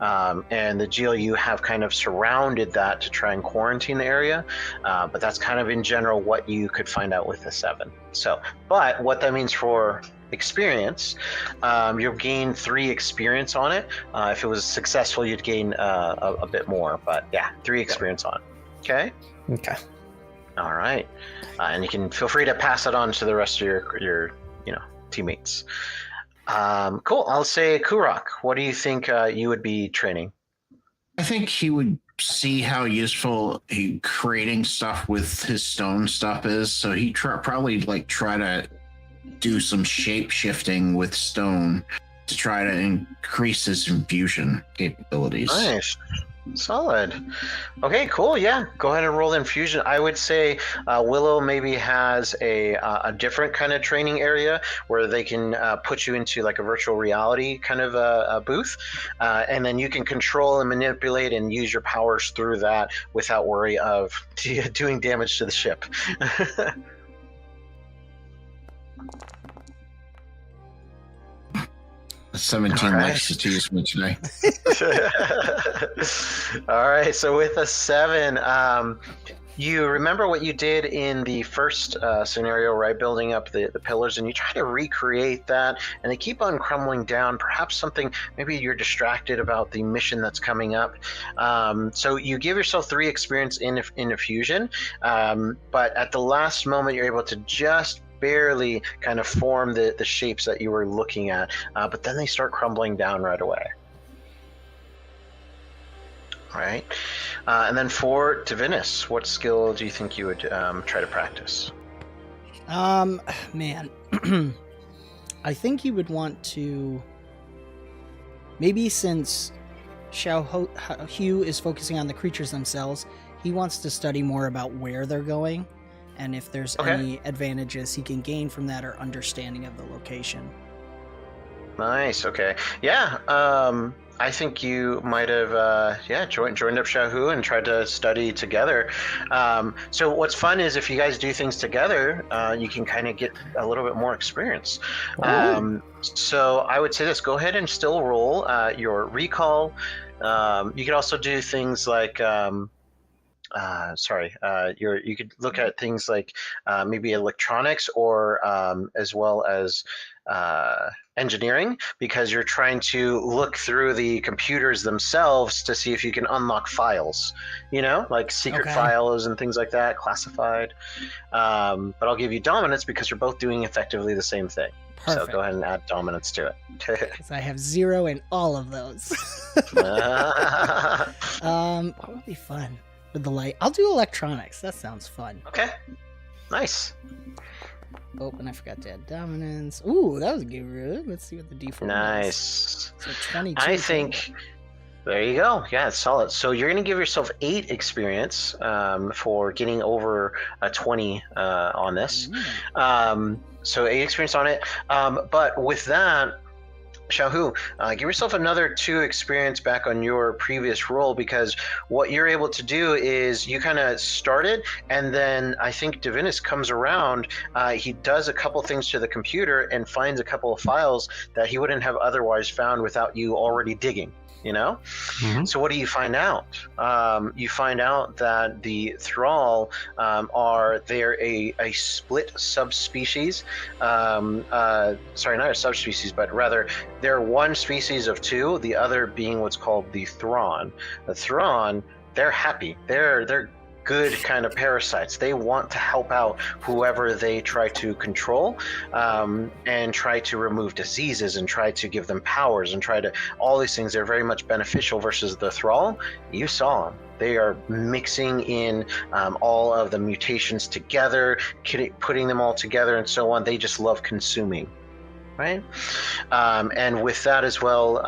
And the 𝐒𝐪𝐼 have kind of surrounded that to try and quarantine the area. But that's kind of in general what you could find out with the 7. So, but what that means for experience, you'll gain 3 experience on it. If it was successful, you'd gain a bit more, but yeah, 3 experience on it. Okay? Okay. All right. And you can feel free to pass it on to the rest of your teammates. Cool. I'll say 𝐾𝐪𝐿. What do you think you would be training? I think he would see how useful creating stuff with his stone stuff is. So he probably try to do some shape shifting with stone to try to increase his infusion capabilities. Nice. Solid. Okay, cool. Yeah, go ahead and roll infusion. I would say Willow maybe has a different kind of training area where they can put you into like a virtual reality kind of a booth, and then you can control and manipulate and use your powers through that without worry of doing damage to the ship. 17 likes to tease me today. All right, so with a 7, you remember what you did in the first scenario, right? Building up the pillars, and you try to recreate that, and they keep on crumbling down. Perhaps something, maybe you're distracted about the mission that's coming up. So you give yourself 3 experience in infusion, but at the last moment, you're able to just barely kind of form the shapes that you were looking at, but then they start crumbling down right away. All right. And then for Divinus, what skill do you think you would try to practice? Man, I think you would want to, maybe since 𝐿𝐴𝐽 is focusing on the creatures themselves, he wants to study more about where they're going, and if there's any advantages he can gain from that or understanding of the location. Nice. Okay. Yeah. I think you might have joined up 𝐿𝐴𝐽 and tried to study together. So what's fun is if you guys do things together, you can kind of get a little bit more experience. So I would say this: go ahead and still roll your recall, You could also do things like you could look at things like maybe electronics or as well as engineering, because you're trying to look through the computers themselves to see if you can unlock files, like secret files and things like that, classified. But I'll give you dominance because you're both doing effectively the same thing. Perfect. So go ahead and add dominance to it. Because I have 0 in all of those. What would be fun with the light? I'll do electronics. That sounds fun. Okay. Nice. Oh, and I forgot to add dominance. Ooh, that was good. Let's see what the D4 Nice. is. So 22. I think... There you go. Yeah, it's solid. So you're going to give yourself 8 experience for getting over a 20 on this. So 8 experience on it. But with that, 𝐿𝐴𝐽, give yourself another 2 experience back on your previous roll, because what you're able to do is you kind of started, and then I think Divinus comes around. He does a couple things to the computer and finds a couple of files that he wouldn't have otherwise found without you already digging. So what do you find out? You find out that the thrall they're a split subspecies. Sorry, not a subspecies, but rather they're one species of 2, the other being what's called the Thrawn. The Thrawn, they're happy. They're good kind of parasites. They want to help out whoever they try to control, and try to remove diseases and try to give them powers and try to all these things. They're very much beneficial versus the thrall. You saw them. They are mixing in all of the mutations together, putting them all together and so on. They just love consuming. Right? And with that as well,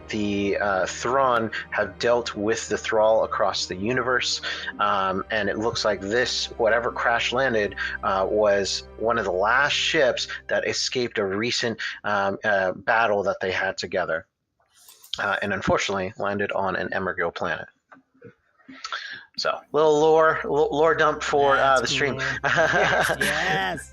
the Thrawn have dealt with the thrall across the universe, and it looks like this, whatever crash landed, was one of the last ships that escaped a recent battle that they had together, and unfortunately landed on an 𝐒𝐪𝐵𝐽 planet. So, little lore dump for the stream. Cool. Yes.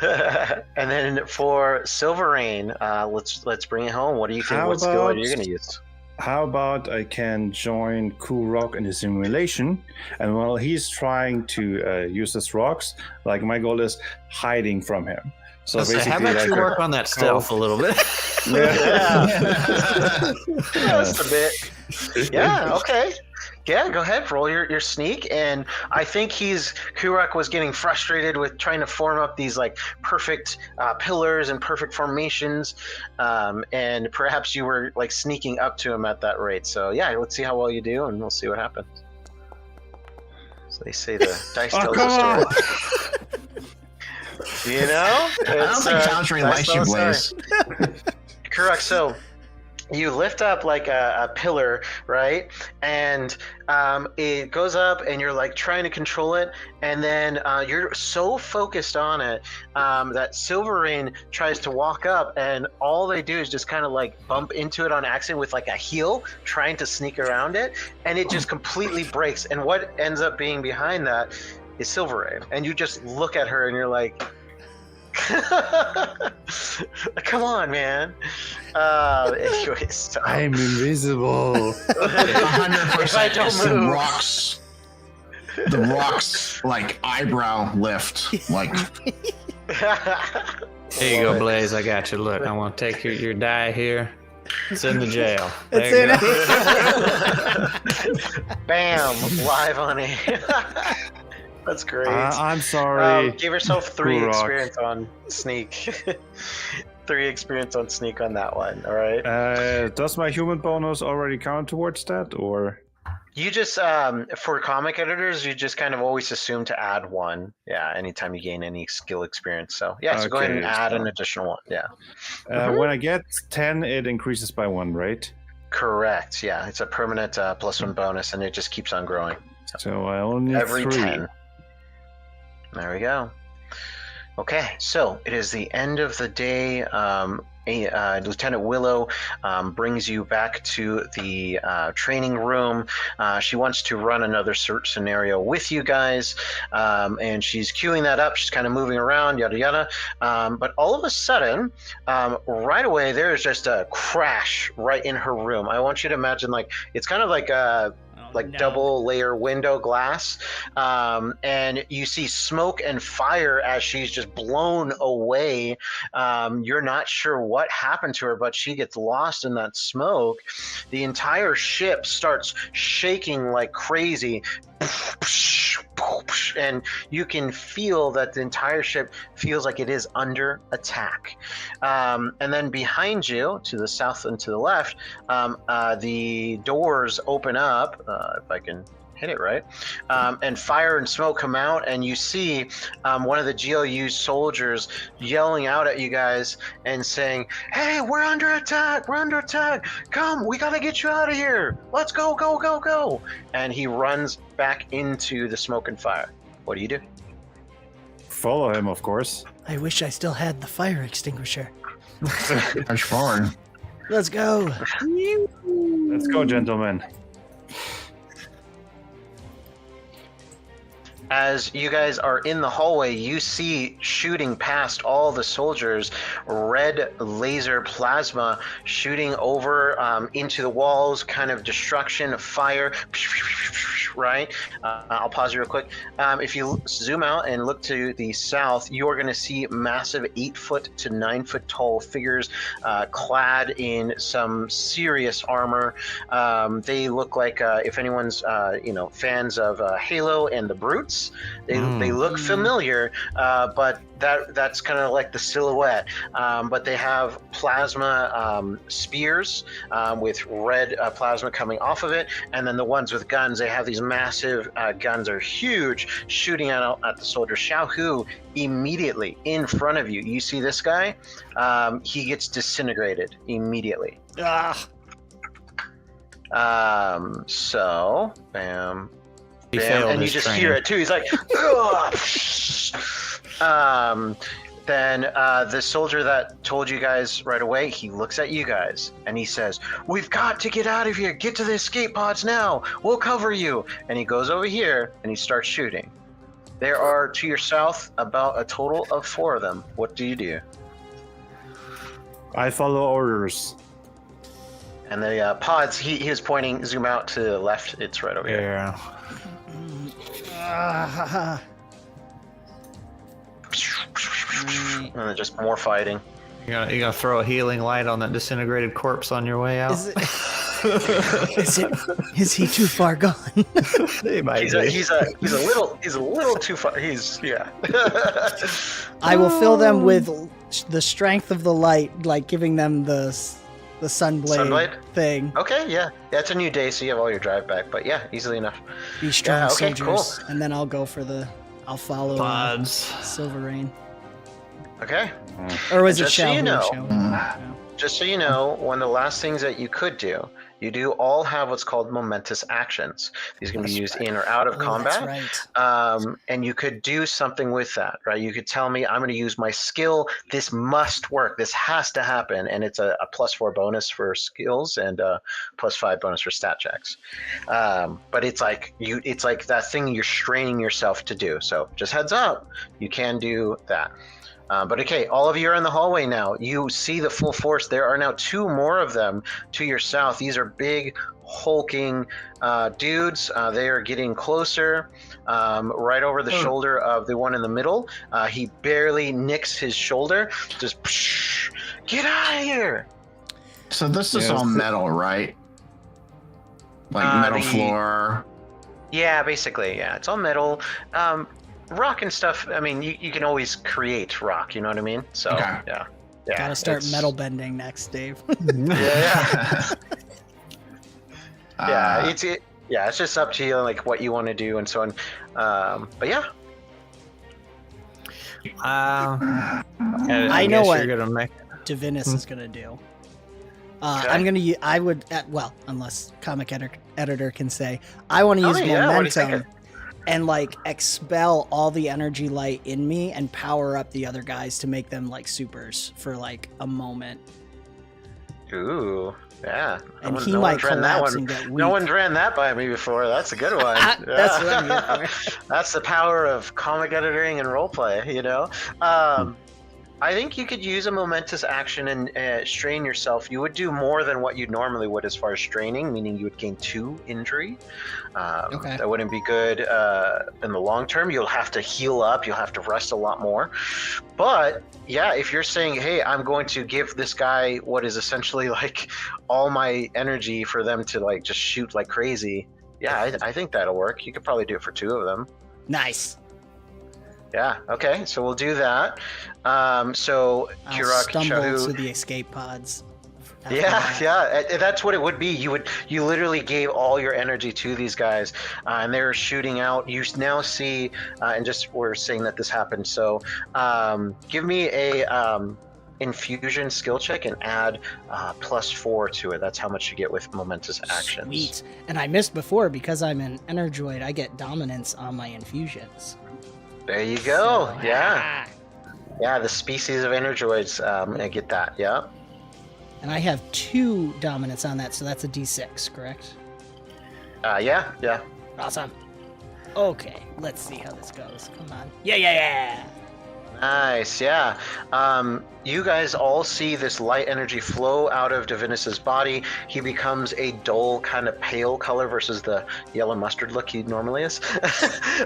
And then for 𝐿𝐴𝐽, let's bring it home. What do you think? What skill are you going to use? How about I can join 𝐿𝐴𝐽 in the simulation, and while he's trying to use his rocks, like my goal is hiding from him. So basically, how about you work on that stealth a little bit? Just a bit. Yeah. Okay. Yeah, go ahead, roll your sneak. And I think 𝐿𝐴𝐽 was getting frustrated with trying to form up these like perfect pillars and perfect formations, and perhaps you were like sneaking up to him at that rate. So yeah, let's see how well you do, and we'll see what happens. So they say the dice tells the story. I don't think Talents really likes you, Blaze. Correct. So you lift up like a pillar, right? And it goes up and you're like trying to control it. And then you're so focused on it that 𝐿𝐴𝐽 tries to walk up, and all they do is just kind of like bump into it on accident with like a heel, trying to sneak around it. And it just completely breaks. And what ends up being behind that is 𝐿𝐴𝐽. And you just look at her and you're like, come on, man. Anyways, so. I'm invisible. 100%. If I don't move. The rocks like eyebrow lift, like. Here you go, Blaze. I got you. Look, I want to take your die here. It's in the jail. It's There you go. Bam, live on air. That's great. I'm sorry. Give yourself 3 Rock. experience on sneak. 3 experience on sneak on that one. All right. Does my human bonus already count towards that, or? You just for comic editors, you just kind of always assume to add 1. Yeah, anytime you gain any skill experience. So yeah, so go ahead and add an additional 1. Yeah. When I get 10, it increases by 1, right? Correct. Yeah, it's a permanent +1 bonus, and it just keeps on growing. So I only need Every 3. 10. There we go. Okay, so it is the end of the day. Lieutenant Willow brings you back to the training room. She wants to run another search scenario with you guys, and she's queuing that up. She's kind of moving around, yada yada. But all of a sudden, right away, there's just a crash right in her room. I want you to imagine it's kind of like a double layer window glass, and you see smoke and fire as she's just blown away. You're not sure what happened to her, but she gets lost in that smoke. The entire ship starts shaking like crazy, and you can feel that the entire ship feels like it is under attack. And then behind you, to the south and to the left, the doors open up, if I can hit it right, and fire and smoke come out, and you see one of the 𝐒𝐪𝐲 soldiers yelling out at you guys and saying, "Hey, we're under attack! We're under attack! Come, we gotta get you out of here! Let's go, go, go, go!" And he runs back into the smoke and fire. What do you do? Follow him, of course. I wish I still had the fire extinguisher. Charge forward. Let's go. Let's go, gentlemen. As you guys are in the hallway, you see shooting past all the soldiers, red laser plasma shooting over into the walls, kind of destruction, fire, right? I'll pause you real quick. If you zoom out and look to the south, you're going to see massive 8-foot to 9-foot tall figures clad in some serious armor. They look like, if anyone's fans of Halo and the Brutes, they look familiar, but that's kind of like the silhouette. But they have plasma spears with red plasma coming off of it, and then the ones with guns, they have these massive guns, are huge, shooting at the soldier. 𝐿𝐴𝐽 immediately in front of you. You see this guy? He gets disintegrated immediately. So, bam. And you just hear it too. He's like, then the soldier that told you guys right away, he looks at you guys and he says, "We've got to get out of here. Get to the escape pods now. We'll cover you." And he goes over here and he starts shooting. There are to your south about a total of 4 of them. What do you do? I follow orders. And the pods, he was pointing, zoom out to the left. It's right over here. Yeah. And then just more fighting. You gonna throw a healing light on that disintegrated corpse on your way out? Is he too far gone? He might He's be. a little too far. I will fill them with the strength of the light, like giving them the sunblade thing. Okay, yeah. It's a new day, so you have all your drive back, but yeah, easily enough. Be strong, okay, soldiers. cool. And then I'll go for I'll follow Pods. Silver Rain. Okay. Or was it Just so you 𝐿𝐴𝐽? know. Just so you know, one of the last things that you could do, you do all have what's called momentous actions. These can be used in or out of combat. That's right. And you could do something with that, right? You could tell me, I'm going to use my skill. This must work. This has to happen. And it's a +4 bonus for skills and a +5 bonus for stat checks. But it's like that thing you're straining yourself to do. So just heads up, you can do that. But okay, all of you are in the hallway now. You see the full force. There are now 2 more of them to your south. These are big, hulking dudes. They are getting closer, right over the shoulder of the one in the middle. He barely nicks his shoulder. Just, get out of here! So this is all metal, right? Like metal floor. Yeah, basically, yeah. It's all metal. Rock and stuff, I mean, you can always create rock, you know what I mean? So, Okay. yeah. Gotta start metal bending next, Dave. Yeah. It's just up to you, like what you want to do and so on. But yeah. I know what you're gonna make. Divinus is gonna do. Okay. I'm gonna use. I would. Unless comic editor can say, I want to use What are you momentum. thinking? and like expel all the energy light in me and power up the other guys to make them like supers for like a moment. Ooh, yeah. And he might collapse and get weak. No one's ran that by me before. That's a good one. That's what I'm here for. That's the power of comic editing and roleplay, you know? I think you could use a momentous action and strain yourself. You would do more than what you normally would as far as straining, meaning you would gain 2 injury. Okay. That wouldn't be good in the long term. You'll have to heal up. You'll have to rest a lot more. But yeah, if you're saying, hey, I'm going to give this guy what is essentially like all my energy for them to like just shoot like crazy. Yeah, I think that'll work. You could probably do it for 2 of them. Nice. Yeah. Okay. So we'll do that. So I'll 𝐒𝐪𝐮𝐢 stumble to the escape pods. Yeah. That's what it would be. You literally gave all your energy to these guys, and they're shooting out. You now see, and just we're saying that this happened. So, give me a infusion skill check and add +4 to it. That's how much you get with momentous actions. Sweet. And I missed before because I'm an 𝐒𝐪𝐼d. I get dominance on my infusions. There you go. So, Yeah. Yeah, the species of 𝐒𝐪𝐼ds, I get that, yeah. And I have 2 dominance on that, so that's a d6, correct? Yeah. Awesome. Okay, let's see how this goes. Come on. Yeah. Nice, yeah. You guys all see this light energy flow out of Divinus's body. He becomes a dull, kind of pale color versus the yellow mustard look he normally is.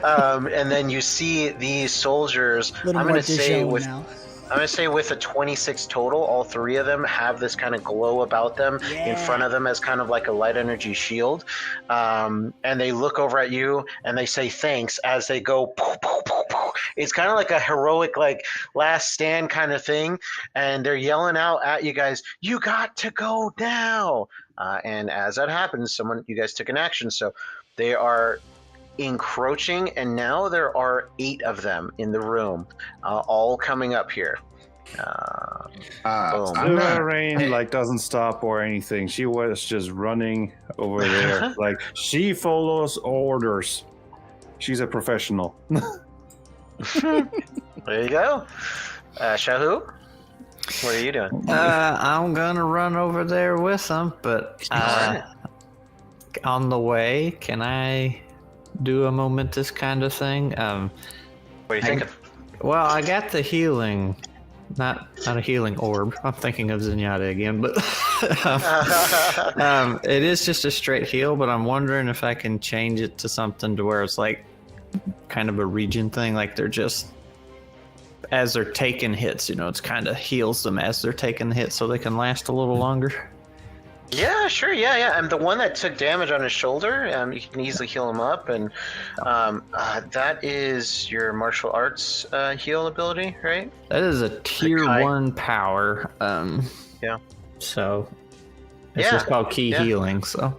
And then you see these soldiers. I'm going to say with a 26 total, all 3 of them have this kind of glow about them in front of them as kind of like a light energy shield. And they look over at you and they say thanks as they go poof, poof, poof, poof. It's kind of like a heroic like last stand kind of thing. And they're yelling out at you guys, you got to go now. And as that happens, you guys took an action. So they are encroaching, and now there are 8 of them in the room, all coming up here. Rain like doesn't stop or anything. She was just running over there. Like she follows orders. She's a professional. There you go. 𝐒𝐪𝐼, what are you doing? I'm gonna run over there with them, but on the way, can I do a momentous kind of thing? What are you thinking? Well, I got the healing, not a healing orb. I'm thinking of 𝐒𝐪𝐼 again, but it is just a straight heal. But I'm wondering if I can change it to something to where it's like kind of a region thing, like they're just as they're taking hits. It's kind of heals them as they're taking the hits, so they can last a little longer. Yeah, sure, yeah. And the one that took damage on his shoulder, you can easily heal him up, and that is your martial arts heal ability, right? That is a tier 1 power. Yeah. So it's just called key healing. So.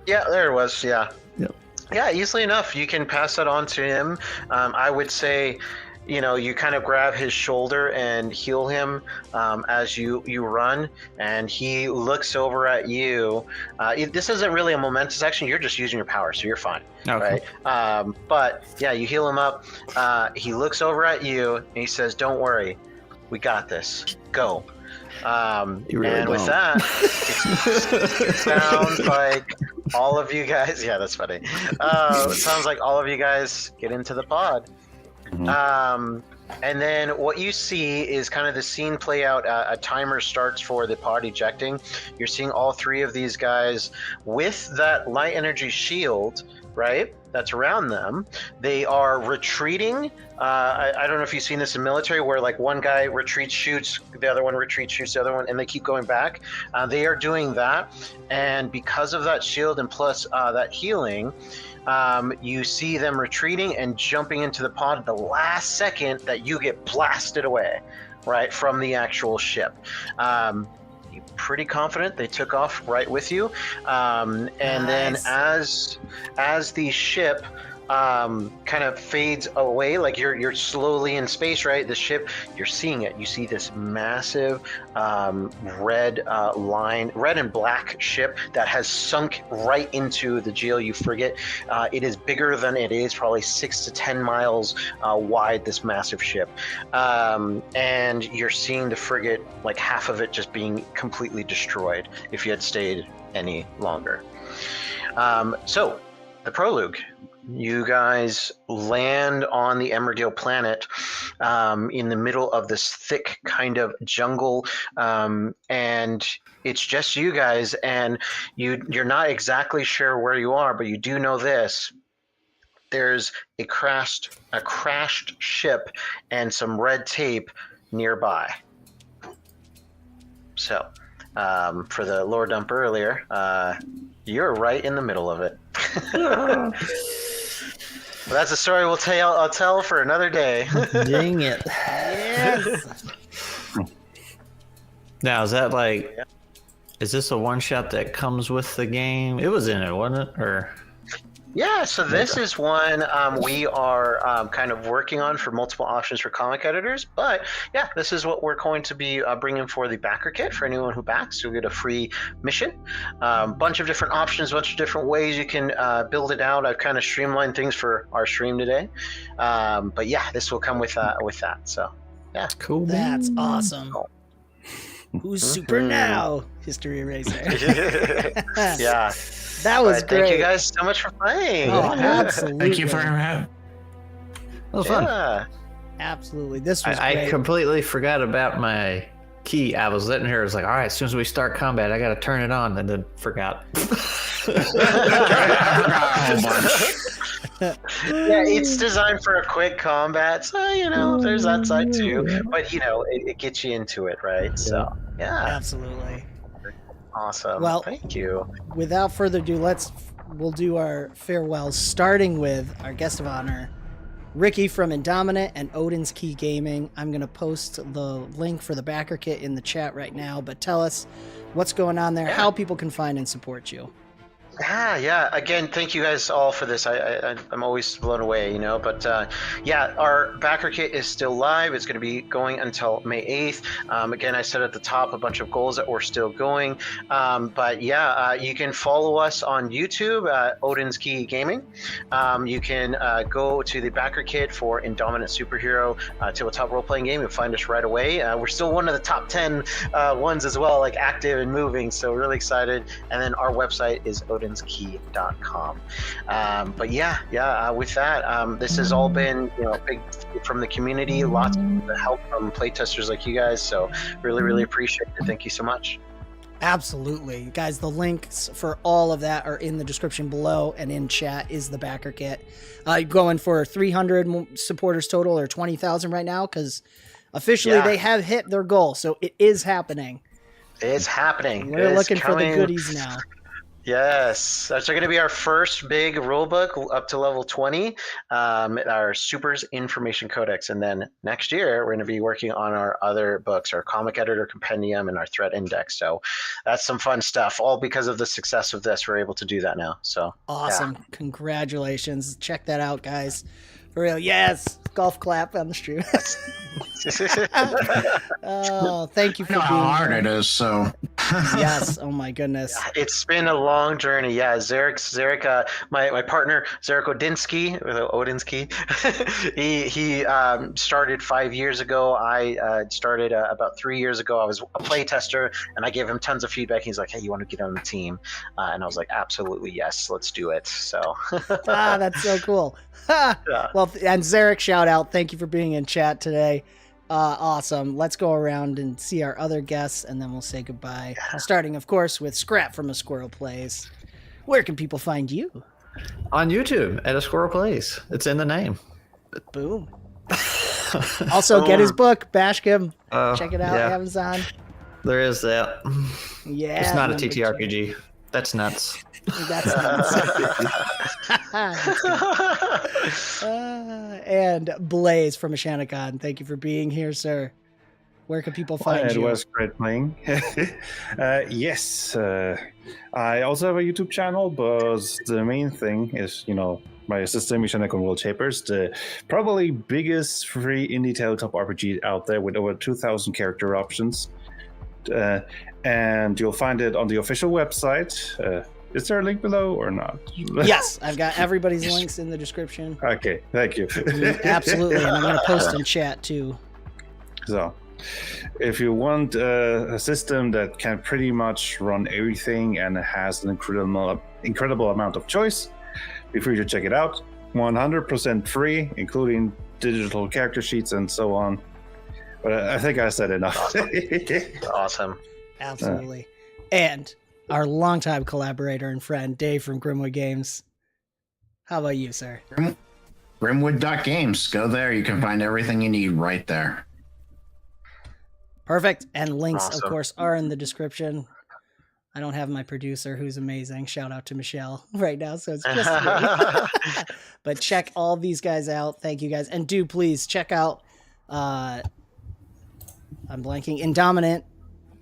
Yeah, there it was. Yeah. Yep. Yeah, easily enough. You can pass that on to him. I would say, you kind of grab his shoulder and heal him as you run, and he looks over at you. This isn't really a momentous action. You're just using your power, so you're fine. Okay. Right? But yeah, you heal him up. He looks over at you and he says, "Don't worry, we got this. Go." With that, it sounds like all of you guys. Yeah, that's funny. It sounds like all of you guys get into the pod. And then what you see is kind of the scene play out. A timer starts for the pod ejecting. You're seeing all 3 of these guys with that light energy shield, right? That's around them. They are retreating. I don't know if you've seen this in military where like one guy retreats, shoots, the other one retreats, shoots the other one, and they keep going back. They are doing that. And because of that shield and plus that healing, you see them retreating and jumping into the pod at the last second that you get blasted away, right, from the actual ship. You're pretty confident they took off right with you. And then as the ship kind of fades away. Like you're slowly in space, right? The ship, you're seeing it. You see this massive red and black ship that has sunk right into the 𝐒𝐫𝐢𝐸 frigate. It is bigger than it is, probably 6 to 10 miles wide, this massive ship. And you're seeing the frigate, like half of it just being completely destroyed if you had stayed any longer. So the prologue. You guys land on the 𝐒𝐪𝐮𝐢 planet in the middle of this thick kind of jungle, and it's just you guys, and you're not exactly sure where you are, but you do know this. There's a crashed ship and some red tape nearby. So, for the lore dump earlier, you're right in the middle of it. Well, that's a story I'll tell for another day. Dang it. Yes. Now, is this a one-shot that comes with the game? It was in it, wasn't it? Or... Yeah, so this is one we are kind of working on for multiple options for comic editors. But yeah, this is what we're going to be bringing for the backer kit for anyone who backs. You'll get a free mission, bunch of different options, bunch of different ways you can build it out. I've kind of streamlined things for our stream today. But yeah, this will come with that. So yeah, cool. That's awesome. Who's super now? History Eraser. Yeah. That was great. Thank you guys so much for playing. Oh, absolutely. Thank you for having. That was fun. Yeah. Absolutely. This was I great. completely forgot about my key. I was sitting here. I was like, all right, as soon as we start combat, I got to turn it on, and then forgot. Yeah, it's designed for a quick combat, so there's that side too. But it gets you into it, right? So yeah, Absolutely. awesome. Well, thank you. Without further ado, we'll do our farewells, starting with our guest of honor, Ricky from Indominant and 𝐿𝐿𝐴𝐻𝐿 Gaming. I'm going to post the link for the backer kit in the chat right now, but tell us what's going on there, how people can find and support you. Yeah. Again, thank you guys all for this. I'm always blown away, But yeah, our backer kit is still live. It's going to be going until May 8th. Again, I said at the top a bunch of goals that we're still going. But yeah, you can follow us on YouTube, 𝐿𝐿𝐴𝐻𝐿 Gaming. You can go to the backer kit for Indominant Superhero tabletop role-playing game. You'll find us right away. We're still one of the top 10 ones as well, like active and moving. So really excited. And then our website is 𝐿𝐿𝐴𝐻𝐿.com. But yeah, with that, this has all been big from the community, lots of help from playtesters like you guys, so really appreciate it. Thank you so much. Absolutely. Guys, the links for all of that are in the description below, and in chat is the backer kit. Going for 300 supporters total, or 20,000 right now, because officially they have hit their goal, so it is happening. It's happening. We're looking for the goodies now. Yes, that's going to be our first big rulebook up to level 20, our Supers Information Codex. And then next year, we're going to be working on our other books, our Comic Editor Compendium and our Threat Index. So that's some fun stuff. All because of the success of this, we're able to do that now. So awesome. Yeah. Congratulations. Check that out, guys. For real. Yes. Golf clap on the stream. Oh, thank you for being how hard here. It is, so. Yes. Oh my goodness. It's been a long journey. Yeah, Zarek, my partner, 𝐿𝐿𝐴𝐻𝐿, he started 5 years ago. I started about 3 years ago. I was a play tester, and I gave him tons of feedback. He's like, hey, you want to get on the team? And I was like, absolutely, yes, let's do it. So. That's so cool. Yeah. Well, and Zarek, shout out. Thank you for being in chat today. Awesome. Let's go around and see our other guests, and then we'll say goodbye. Starting, of course, with Scrap from A Squirrel Plays. Where can people find you? On YouTube at A Squirrel Plays. It's in the name. Boom. Also, get his book, Bashkim. Check it out, yeah. Amazon. There is that. Yeah. It's not a TTRPG. That's nuts. That's nuts. And Blaze from Ishanekon, thank you for being here, sir. Where can people find you? It was great playing. Yes. I also have a YouTube channel, but the main thing is, my system, Ishanekon Wallshapers, the probably biggest free indie tabletop RPG out there with over 2,000 character options. And you'll find it on the official website. Is there a link below or not? Yes, I've got everybody's links in the description. Okay, thank you. Absolutely, and I'm going to post in chat too. So, if you want a system that can pretty much run everything and has an incredible amount of choice, be free to check it out. 100% free, including digital character sheets and so on. But I think I said enough. Awesome. Absolutely. And our longtime collaborator and friend, Dave from Grimwood Games. How about you, sir? Grimwood.games. Go there. You can find everything you need right there. Perfect. And links, Awesome. of course, are in the description. I don't have my producer, who's amazing. Shout out to Michelle right now. So it's just me. But check all these guys out. Thank you, guys. And do please check out, I'm blanking, Indominant.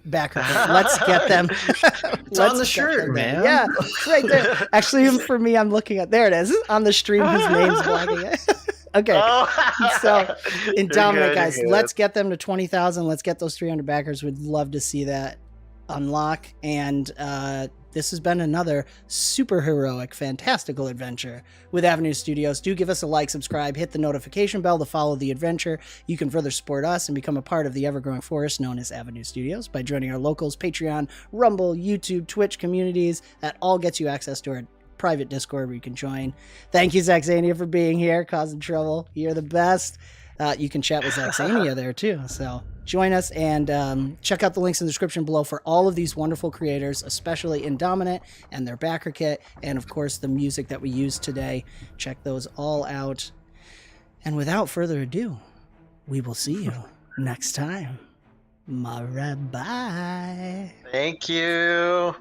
Backer. Let's get them. It's on the shirt, man. Yeah, it's right there. Actually, even for me, I'm looking at, there it is, on the stream, whose name's blocking it. Okay. Oh. So, Indominant, Good, guys, good. let's get them to 20,000. Let's get those 300 backers. We'd love to see that unlock. And this has been another super heroic, fantastical adventure with Avenue Studios. Do give us a like, subscribe, hit the notification bell to follow the adventure. You can further support us and become a part of the ever-growing forest known as Avenue Studios by joining our locals, Patreon, Rumble, YouTube, Twitch communities. That all gets you access to our private Discord where you can join. Thank you, 𝐒𝐪𝐿𝐴NIA, for being here, causing trouble. You're the best. You can chat with 𝐒𝐪𝐿𝐴NIA there too. So join us and check out the links in the description below for all of these wonderful creators, especially Indominant and their backer kit, and of course the music that we used today. Check those all out. And without further ado, we will see you next time. Bye. Thank you.